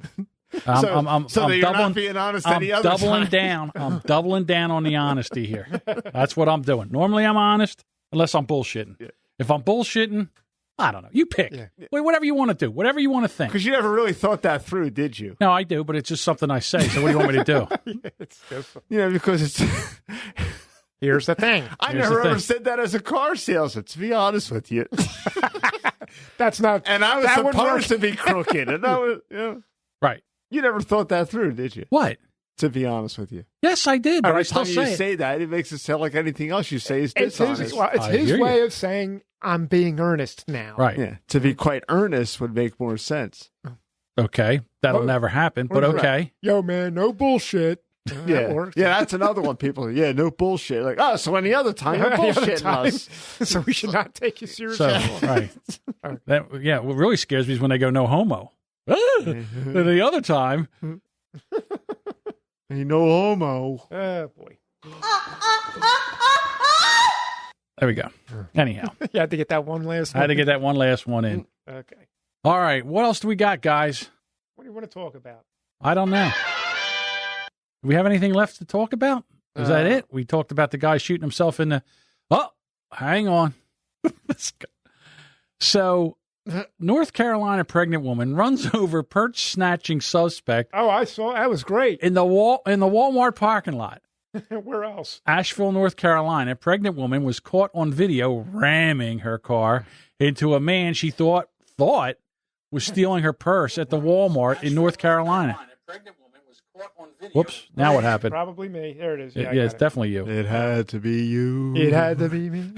I'm you're not being honest any other time. I'm doubling down on the honesty here. That's what I'm doing. Normally I'm honest unless I'm bullshitting. Yeah. If I'm bullshitting, I don't know. You pick. Yeah. Whatever you want to do. Whatever you want to think. Because you never really thought that through, did you? No, I do, but it's just something I say. So what do you want me to do? It's different. Because it's... Here's the thing. I never ever said that as a car salesman, to be honest with you. That's not... And I was supposed to be crooked. And that was... Right. You never thought that through, did you? What? To be honest with you. Yes, I did, but every I still time you say that, it makes it sound like anything else you say is dishonest. It's his way of saying, I'm being earnest now. Right. Yeah. To be quite earnest would make more sense. Okay. That'll never happen, but okay. Right. Yo, man, no bullshit. Yeah. Yeah, that's another one. People, no bullshit. Like, so any other time, you're bullshitting us. So we should not take you seriously. Right. What really scares me is when they go, no homo. Then the other time... Ain't no homo. Oh, boy. There we go. Anyhow. You had to get that one last one. I had to get that one last one in. Okay. All right. What else do we got, guys? What do you want to talk about? I don't know. Do we have anything left to talk about? Is that it? We talked about the guy shooting himself in the... Oh, hang on. So, North Carolina pregnant woman runs over perch snatching suspect. Oh, I saw. That was great. In the Walmart parking lot. Where else? Asheville, North Carolina. A pregnant woman was caught on video ramming her car into a man she thought was stealing her purse at the Walmart in North Carolina. Whoops. Now what happened? Probably me. There it is. Yeah, it's definitely you. It had to be you. It had to be me.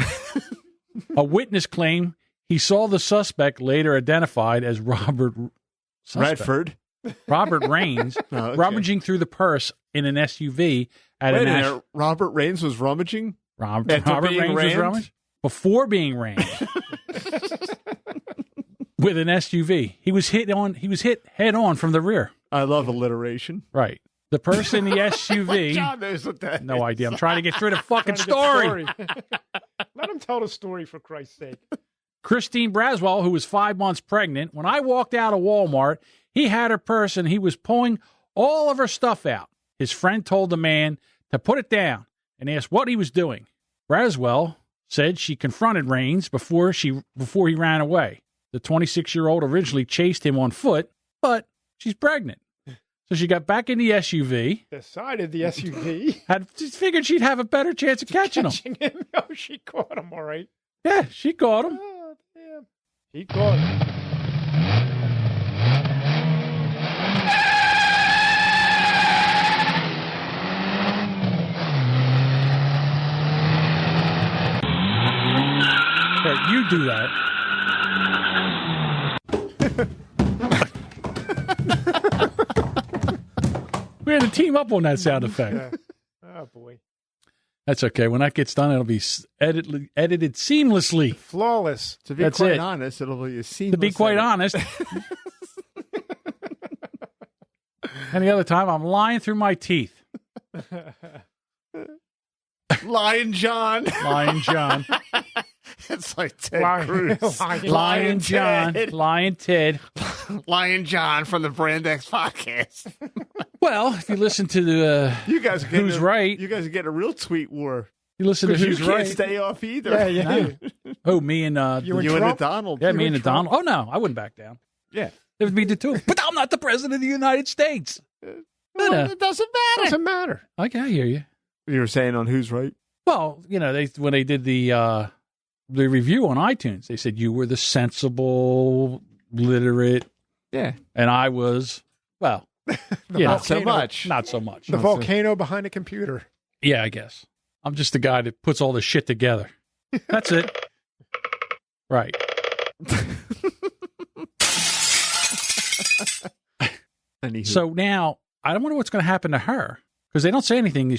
A witness claimed he saw the suspect, later identified as Robert Raines, rummaging through the purse in an SUV at Wait a minute. Robert Raines was rummaging? Robert Raines was rummaging? Before being rammed. With an SUV. He was hit head on from the rear. I love alliteration. Right. The person in the SUV. John knows what that No is. idea. I'm trying to get through the fucking story. Let him tell the story, for Christ's sake. Christine Braswell, who was 5 months pregnant, when I walked out of Walmart, he had her purse and he was pulling all of her stuff out. His friend told the man to put it down and asked what he was doing. Braswell said she confronted Raines before he ran away. The 26-year-old originally chased him on foot, but she's pregnant. So she got back in the SUV. Decided the SUV. Just figured she'd have a better chance of catching him. Oh, she caught him, all right. Yeah, she caught him. Oh, damn. She caught him. Here, you do that. We had to team up on that sound effect. Yeah. Oh, boy. That's okay. When that gets done, it'll be edited seamlessly. Flawless. To be quite honest, it'll be a seamless. To be quite honest. Any other time, I'm lying through my teeth. Lion John. Lion John. It's like Ted Cruz. Lion John. Lion Ted. Lion John from the Brand X podcast. Well, if you listen to the you guys are Who's Right. You guys are getting a real tweet war. You listen to Who's you Right. can't stay off either. Yeah. Oh, me and you and Donald. Yeah, me and Donald. Oh no, I wouldn't back down. Yeah. It would be the two. But I'm not the president of the United States. Well, it doesn't matter. Doesn't matter. Okay, I hear you. You were saying on Who's Right? Well, when they did the review on iTunes, they said you were the sensible, literate. Yeah. And I was, well, not so much. Not so much. The volcano behind a computer. Yeah, I guess. I'm just the guy that puts all this shit together. That's it. Right. So now, I don't wonder what's going to happen to her. Because they don't say anything. Was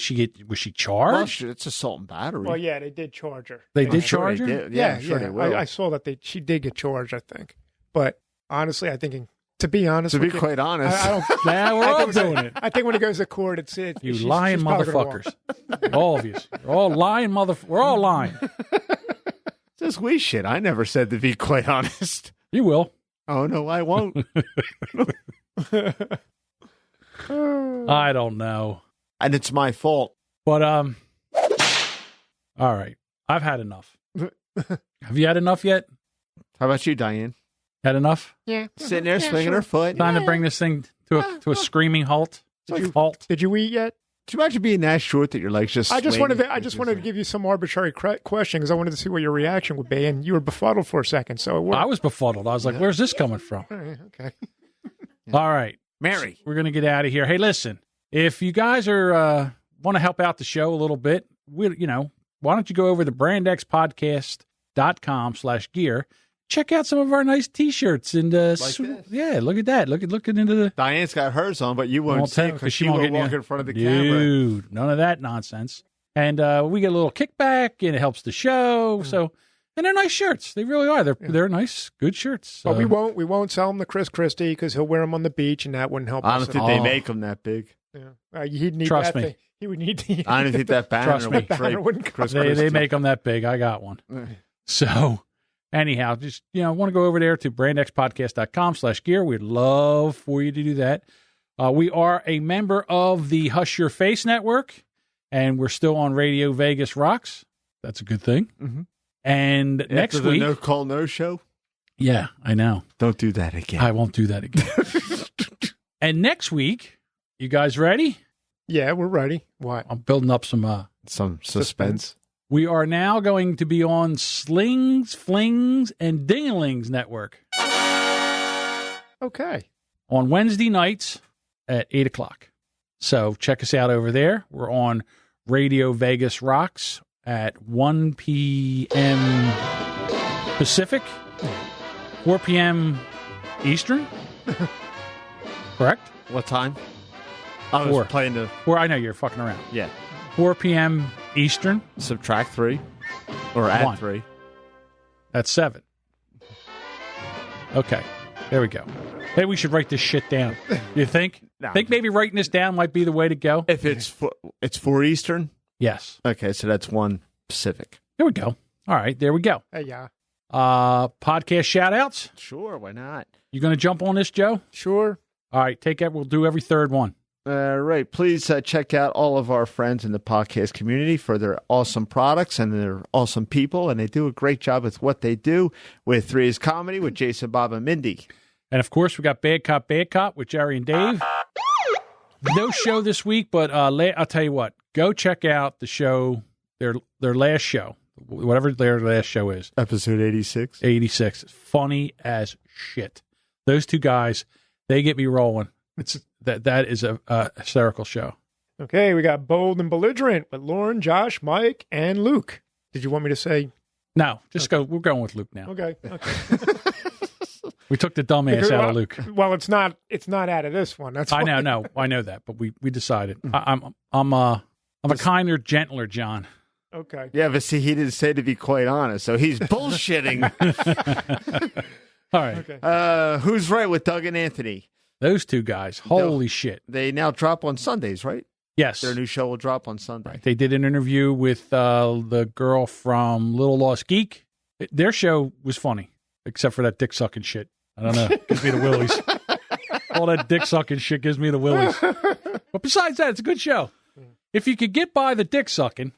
she charged? Well, it's assault and battery. Well, yeah, they did charge her. They did charge her? Yeah, sure they will. I saw that she did get charged, I think. But honestly, I think, to be honest, quite honest, I don't. Nah, we're all doing it. I think when it goes to court, it's you lying motherfuckers. All of you. You're all lying We're all lying. Just we shit. I never said to be quite honest. You will. Oh no, I won't. I don't know. And it's my fault. But all right. I've had enough. Have you had enough yet? How about you, Diane? Had enough? Yeah. Sitting there swinging her foot. Time to bring this thing to a screaming halt. Did you eat yet? Could you imagine being that short that your legs just? I just wanted to give you some arbitrary question because I wanted to see what your reaction would be, and you were befuddled for a second. So I was befuddled. I was like, "Where's this coming from?" Okay. All right, Mary, we're gonna get out of here. Hey, listen, if you guys are want to help out the show a little bit, why don't you go over to brandxpodcast.com/gear. Check out some of our nice T-shirts and yeah, look at that. Looking into the. Diane's got hers on, but you won't see because she won't won't walk in front of the camera. Dude, none of that nonsense. And we get a little kickback, and it helps the show. So, and they're nice shirts. They really are. They're nice, good shirts. But we won't sell them to Chris Christie because he'll wear them on the beach, and that wouldn't help. I don't think they make them that big. Yeah, he'd need Trust that me. thing. He would need to. I don't think that banner Trust me. would drape They make them that big. I got one. So anyhow, just, want to go over there to brandxpodcast.com/gear. We'd love for you to do that. We are a member of the Hush Your Face Network, and we're still on Radio Vegas Rocks. That's a good thing. Mm-hmm. And After next the week... No Call, No Show? Yeah, I know. Don't do that again. I won't do that again. And next week, you guys ready? Yeah, we're ready. What? I'm building up some suspense. We are now going to be on Slings, Flings, and Dinglings Network. Okay. On Wednesday nights at 8 o'clock. So check us out over there. We're on Radio Vegas Rocks at 1 p.m. Pacific, 4 p.m. Eastern. Correct? What time? I was playing the... 4, I know you're fucking around. Yeah. 4 p.m. Eastern. Subtract 3. Or add 1. 3. That's 7. Okay. There we go. Maybe we should write this shit down. You think? No. Think maybe writing this down might be the way to go? If it's 4 Eastern? Yes. Okay, so that's 1 Pacific. There we go. All right, there we go. Hey, yeah. Podcast shout-outs? Sure, why not? You going to jump on this, Joe? Sure. All right, take it. We'll do every third one. Right. Please check out all of our friends in the podcast community for their awesome products and their awesome people, and they do a great job with what they do with Three's Comedy with Jason, Bob, and Mindy. And, of course, we got Bad Cop with Jerry and Dave. No show this week, but I'll tell you what. Go check out the show, their last show, whatever their last show is. Episode 86. 86. Funny as shit. Those two guys, they get me rolling. That is a hysterical show. Okay, we got Bold and Belligerent with Lauren, Josh, Mike, and Luke. Did you want me to say? No, just go. We're going with Luke now. Okay. We took the dumbass out of Luke. Well, it's not out of this one. That's I know that, but we decided. I'm a kinder, gentler John. Okay. Yeah, but see, he didn't say to be quite honest, so he's bullshitting. All right. Okay. Who's right with Doug and Anthony? Those two guys. Holy shit. They now drop on Sundays, right? Yes. Their new show will drop on Sunday. Right. They did an interview with the girl from Little Lost Geek. Their show was funny, except for that dick sucking shit. I don't know. Gives me the willies. All that dick sucking shit gives me the willies. But besides that, it's a good show. If you could get by the dick sucking,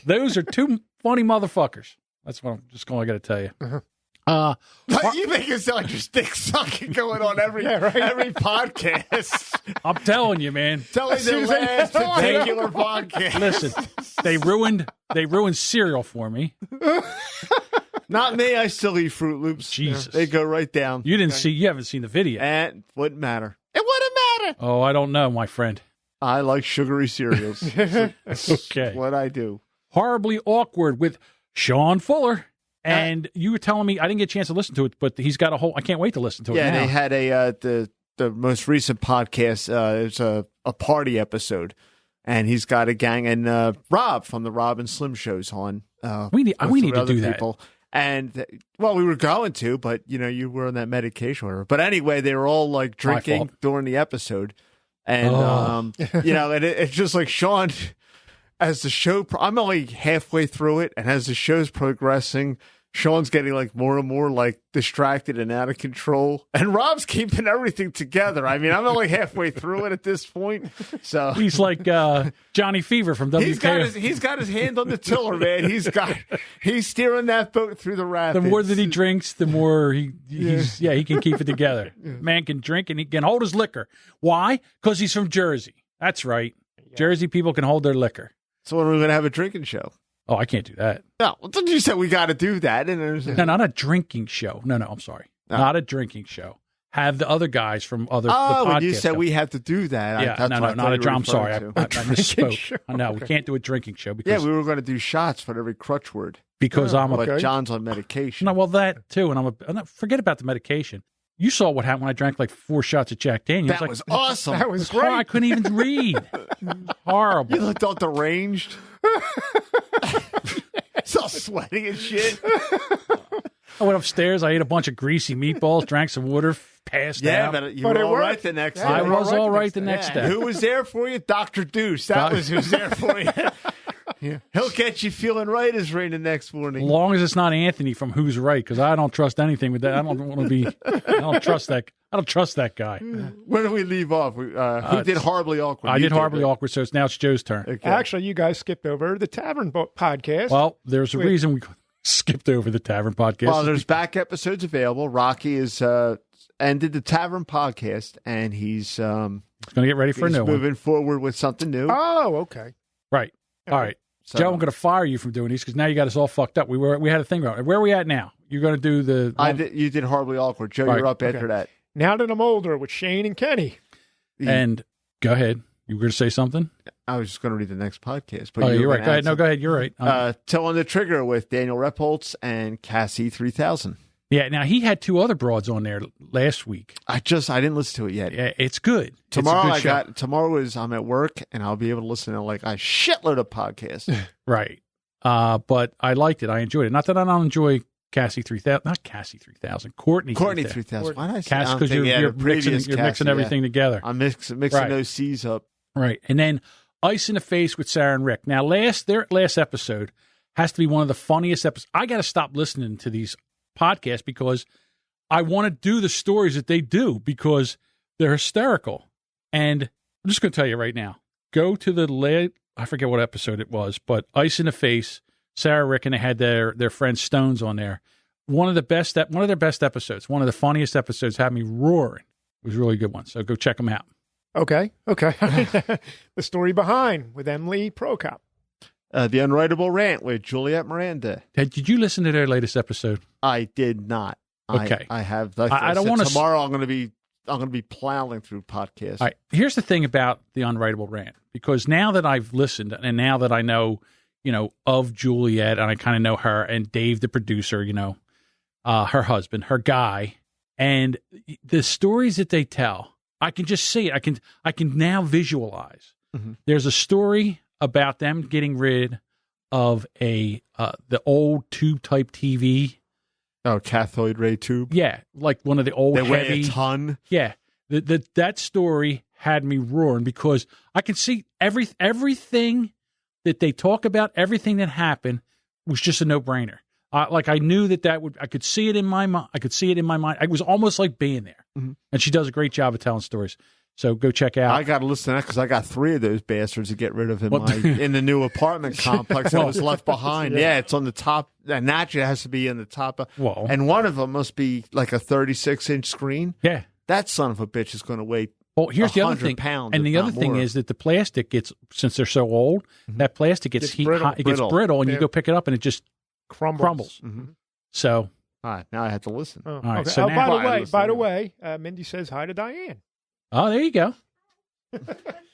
those are two funny motherfuckers. That's what I'm just going to tell you. You make it sound like there's dick sucking going on every podcast. I'm telling you, man. Tell me the last particular podcast. Listen, they ruined cereal for me. Not me. I still eat Fruit Loops. Jesus, they go right down. You haven't seen the video. And wouldn't matter. It wouldn't matter. Oh, I don't know, my friend. I like sugary cereals. Okay, what I do. Horribly Awkward with Sean Fuller. And you were telling me, I didn't get a chance to listen to it, but he's got a whole, I can't wait to listen to it. Yeah, now. they had the most recent podcast, it's a party episode. And he's got a gang, and Rob from the Rob and Slim shows on. We need to do people. And, well, we were going to, but, you were on that medication order. But anyway, they were all, like, drinking during the episode. And, and it's just like Sean, as the show, I'm only halfway through it, and as the show's progressing, Sean's getting like more and more like distracted and out of control, and Rob's keeping everything together. I mean, I'm only halfway through it at this point, so he's like Johnny Fever from WK. He's got his hand on the tiller, man. He's steering that boat through the rapids. The more that he drinks, the more he can keep it together. Man can drink and he can hold his liquor. Why? Because he's from Jersey. That's right. Jersey people can hold their liquor. So when are we going to have a drinking show? Oh, I can't do that. No, didn't you say we got to do that? No, not a drinking show. No, I'm sorry. No. Not a drinking show. Have the other guys from other. Oh, the when you podcast said we have to do that. Yeah, not a drum. I'm sorry. I misspoke. I know we can't do a drinking show because we were going to do shots for every crutch word because but John's on medication. No, well that too, and forget about the medication. You saw what happened when I drank like 4 shots of Jack Daniels. That was awesome. That was great. I couldn't even read. Horrible. You looked all deranged. It's all sweaty and shit. I went upstairs. I ate a bunch of greasy meatballs, drank some water, passed out. But you were all right the next day. I was all right the next day. Who was there for you? Dr. Deuce. That was who was there for you. Yeah. He'll get you feeling right as rain the next morning. As long as it's not Anthony from Who's Right, because I don't trust anything with that. I don't want to be. I don't trust that guy. Where do we leave off? Who did Horribly Awkward? I did Horribly Awkward, so now it's Joe's turn. Okay. Actually, you guys skipped over the Tavern podcast. Well, there's a reason we skipped over the Tavern podcast. Well, there's back episodes available. Rocky has ended the Tavern podcast, and he's going to get ready for a new one. Moving forward with something new. Oh, okay. Right. All right. So, Joe, I'm going to fire you from doing these because now you got us all fucked up. We had a thing about it. Where are we at now? You're going to do the... You did Horribly Awkward. Joe, you're up after that. Now that I'm older with Shane and Kenny. And go ahead. You were going to say something? I was just going to read the next podcast. But you're right. Go ahead. No, go ahead. You're right. Till on the Trigger with Daniel Repholtz and Cassie 3000. Yeah, now he had two other broads on there last week. I didn't listen to it yet. Yeah, it's good. Tomorrow I'm at work and I'll be able to listen to like a shitload of podcasts. Right. But I liked it. I enjoyed it. Not that I don't enjoy Cassie 3000. Not Cassie 3000. Courtney 3000. Why did I say Cassie? Because you're mixing everything together. I'm mixing those C's up. Right. And then Ice in the Face with Sarah and Rick. Now, their last episode has to be one of the funniest episodes. I got to stop listening to these podcasts because I want to do the stories that they do because they're hysterical. And I'm just going to tell you right now, go to I forget what episode it was, but Ice in the Face, Sarah, Rick, and they had their friend Stones on there. One of their best episodes, one of the funniest episodes, had me roaring. It was a really good one. So go check them out. Okay. The story behind with Emily Prokop. The Unwritable Rant with Juliet Miranda. Did you listen to their latest episode? I did not. Okay. I have. I don't want to. Tomorrow I'm going to be plowing through podcasts. All right. Here's the thing about the Unwritable Rant, because now that I've listened and now that I know, of Juliet and I kind of know her and Dave, the producer, her husband, her guy, and the stories that they tell, I can just see it. I can now visualize. Mm-hmm. There's a story about them getting rid of the old tube type TV. Oh, cathode ray tube. Yeah, like one of the old. They heavy, weigh a ton. Yeah, that story had me roaring because I can see everything that they talk about, everything that happened was just a no brainer. Like I knew that would. I could see it in my mind. It was almost like being there. Mm-hmm. And she does a great job of telling stories. So go check out. I got to listen to that because I got 3 of those bastards to get rid of in the new apartment complex that was left behind. Yeah, it's on the top. And naturally, it has to be in the top. And one of them must be like a 36-inch screen. Yeah. That son of a bitch is going to weigh here's the other thing. Pounds, and the other thing is that the plastic gets, since they're so old, mm-hmm. that plastic gets brittle, it gets brittle, and you go pick it up and it just crumbles. Mm-hmm. So. All right, now I have to listen. All right, okay. so by the way, Mindy says hi to Diane. Oh, there you go.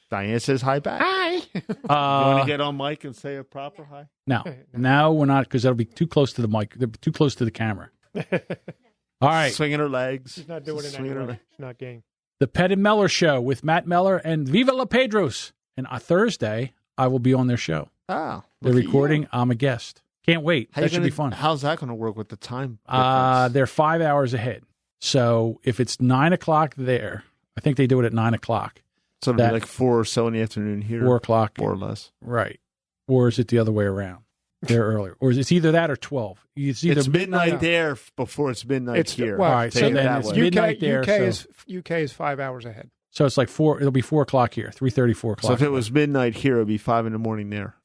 Diane says hi back. Hi. You want to get on mic and say a proper hi? No, we're not, because that'll be too close to the mic. They'll be too close to the camera. All right. Swinging her legs. She's not doing it anyway. She's not game. The Pet and Meller Show with Matt Meller and Viva La Pedros. And on Thursday, I will be on their show. Oh. They're recording. I'm a guest. Can't wait. That should be fun. How's that going to work with the time? They're 5 hours ahead. So if it's 9 o'clock there, I think they do it at 9 o'clock. So it'll be like 4 or so in the afternoon here. 4 o'clock. More or less. Right. Or is it the other way around? They're earlier. Or is it's either that or 12. It's midnight there before it's midnight here. Well, all right. So then it's midnight there. UK is 5 hours ahead. So it's like 4. It'll be 4 o'clock here. 3:30, 4 o'clock. So if it was midnight here, it would be 5 in the morning there.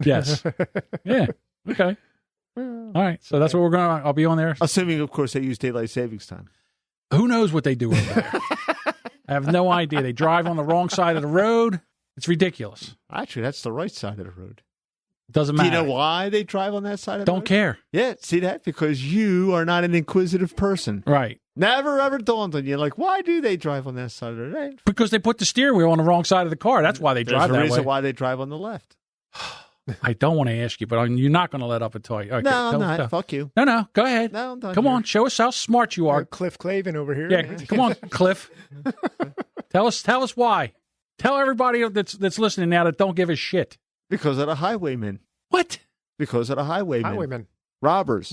Yes. Yeah. Okay. All right. So that's what we're going to. I'll be on there. Assuming, of course, they use daylight savings time. Who knows what they do over there? I have no idea. They drive on the wrong side of the road. It's ridiculous. Actually, that's the right side of the road. Doesn't matter. Do you know why they drive on that side of the road? Don't care. Yeah, see that? Because you are not an inquisitive person. Right. Never ever dawned on you. Like, why do they drive on that side of the road? Because they put the steering wheel on the wrong side of the car. That's why they drive that way. There's a reason why they drive on the left. I don't want to ask you, but you're not going to let up until I... Okay, no, I'm not. Fuck you. No, go ahead. No, I'm done. Come on, show us how smart you are. Cliff Clavin over here. Yeah, come on, Cliff. Tell us why. Tell everybody that's listening now that don't give a shit. Because of the highwaymen. What? Because of the highwaymen. Highwaymen. Robbers.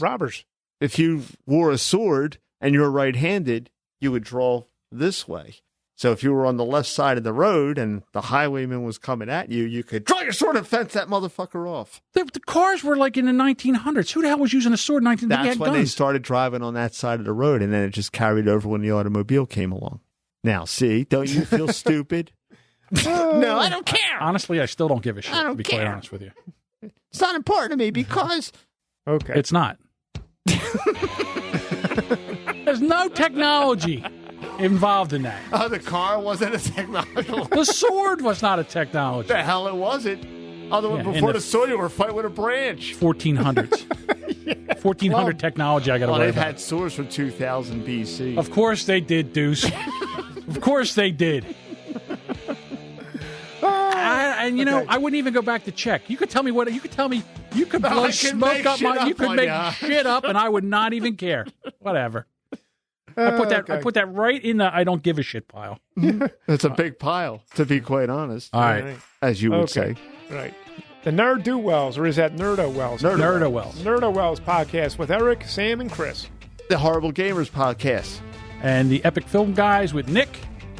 if you wore a sword and you're right-handed, you would draw this way. So if you were on the left side of the road and the highwayman was coming at you, you could draw your sword and fence that motherfucker off. The cars were like in the 1900s. Who the hell was using a sword in 1900s? That's when they started driving on that side of the road, and then it just carried over when the automobile came along. Now, see, don't you feel stupid? No, I don't care. Honestly, I still don't give a shit, to be quite care. honest with you. It's not important to me because... Okay. It's not. There's no technology involved in that. Oh, the car wasn't a technology. The sword was not a technology. The hell it wasn't. Otherwise, before the sword, you were fighting with a branch. 1400s. 1400 technology, I got to worry they've about. had swords from 2000 BC. Of course they did, Deuce. Of course they did. And you know, I wouldn't even go back to check. You could tell me what you could tell me. You could blow smoke up my. You could make shit up, and I would not even care. Whatever. I put that right in the I don't give a shit pile. It's a big pile, to be quite honest. All right. As you would say. Right. The Nerd-Do-Wells, or is that Nerdo-Wells? Nerdo-Wells. Nerdo-Wells podcast with Eric, Sam, and Chris. The Horrible Gamers podcast. And the Epic Film Guys with Nick.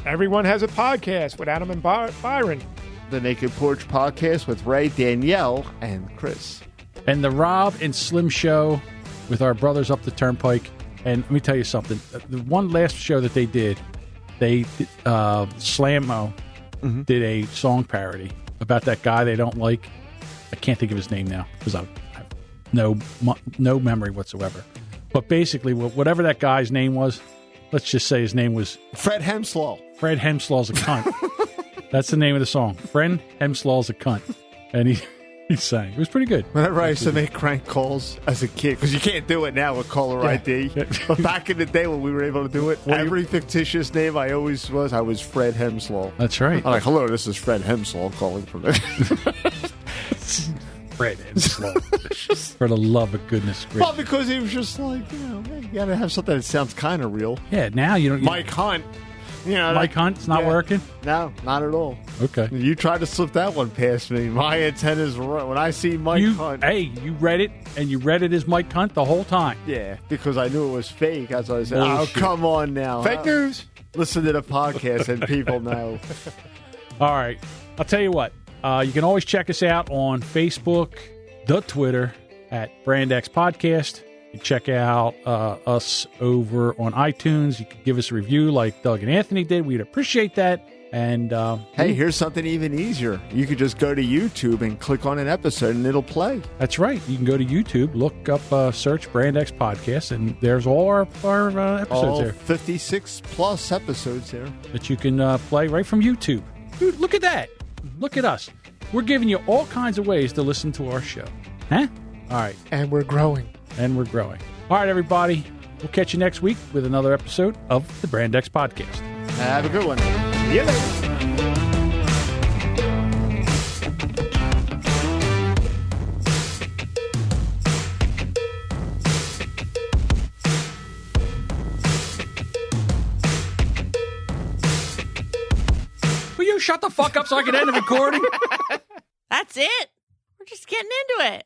Everyone has a podcast with Adam and Byron. The Naked Porch podcast with Ray, Danielle, and Chris. And the Rob and Slim show with our brothers up the turnpike. And let me tell you something. The one last show that they did, Slammo did a song parody about that guy they don't like. I can't think of his name now because I have no memory whatsoever. But basically, whatever that guy's name was, let's just say his name was... Fred Hemslaw. Fred Hemslaw's a cunt. That's the name of the song. Fred Hemslaw's a cunt. And he sang. It was pretty good. Whenever I used to make crank calls as a kid, because you can't do it now with caller ID. But back in the day when we were able to do it, every fictitious name I was Fred Hemslaw. That's right. I'm like, hello, this is Fred Hemslaw calling from it. Fred Hemslaw. For the love of goodness gracious. Well, because he was just like, you got to have something that sounds kind of real. Yeah, now you don't... Mike Hunt. Mike Hunt's not working? No, not at all. Okay. You tried to slip that one past me. My antennas were when I see Mike Hunt. Hey, you read it, and you read it as Mike Hunt the whole time. Yeah, because I knew it was fake. That's why I said, Bullshit. oh, come on now. Fake news. Listen to the podcast and people know. All right. I'll tell you what. You can always check us out on Facebook, the Twitter, at Brand X Podcast. You check out us over on iTunes. You can give us a review like Doug and Anthony did. We'd appreciate that. And hey, here's something even easier. You could just go to YouTube and click on an episode and it'll play. That's right. You can go to YouTube, look up, search Brand X Podcast, and there's all our episodes all there. 56 plus episodes there. That you can play right from YouTube. Dude, look at that. Look at us. We're giving you all kinds of ways to listen to our show. Huh? All right. And we're growing. And we're growing. All right, everybody. We'll catch you next week with another episode of the Brand X Podcast. Have a good one. See you later. Will you shut the fuck up so I can end the recording? That's it. We're just getting into it.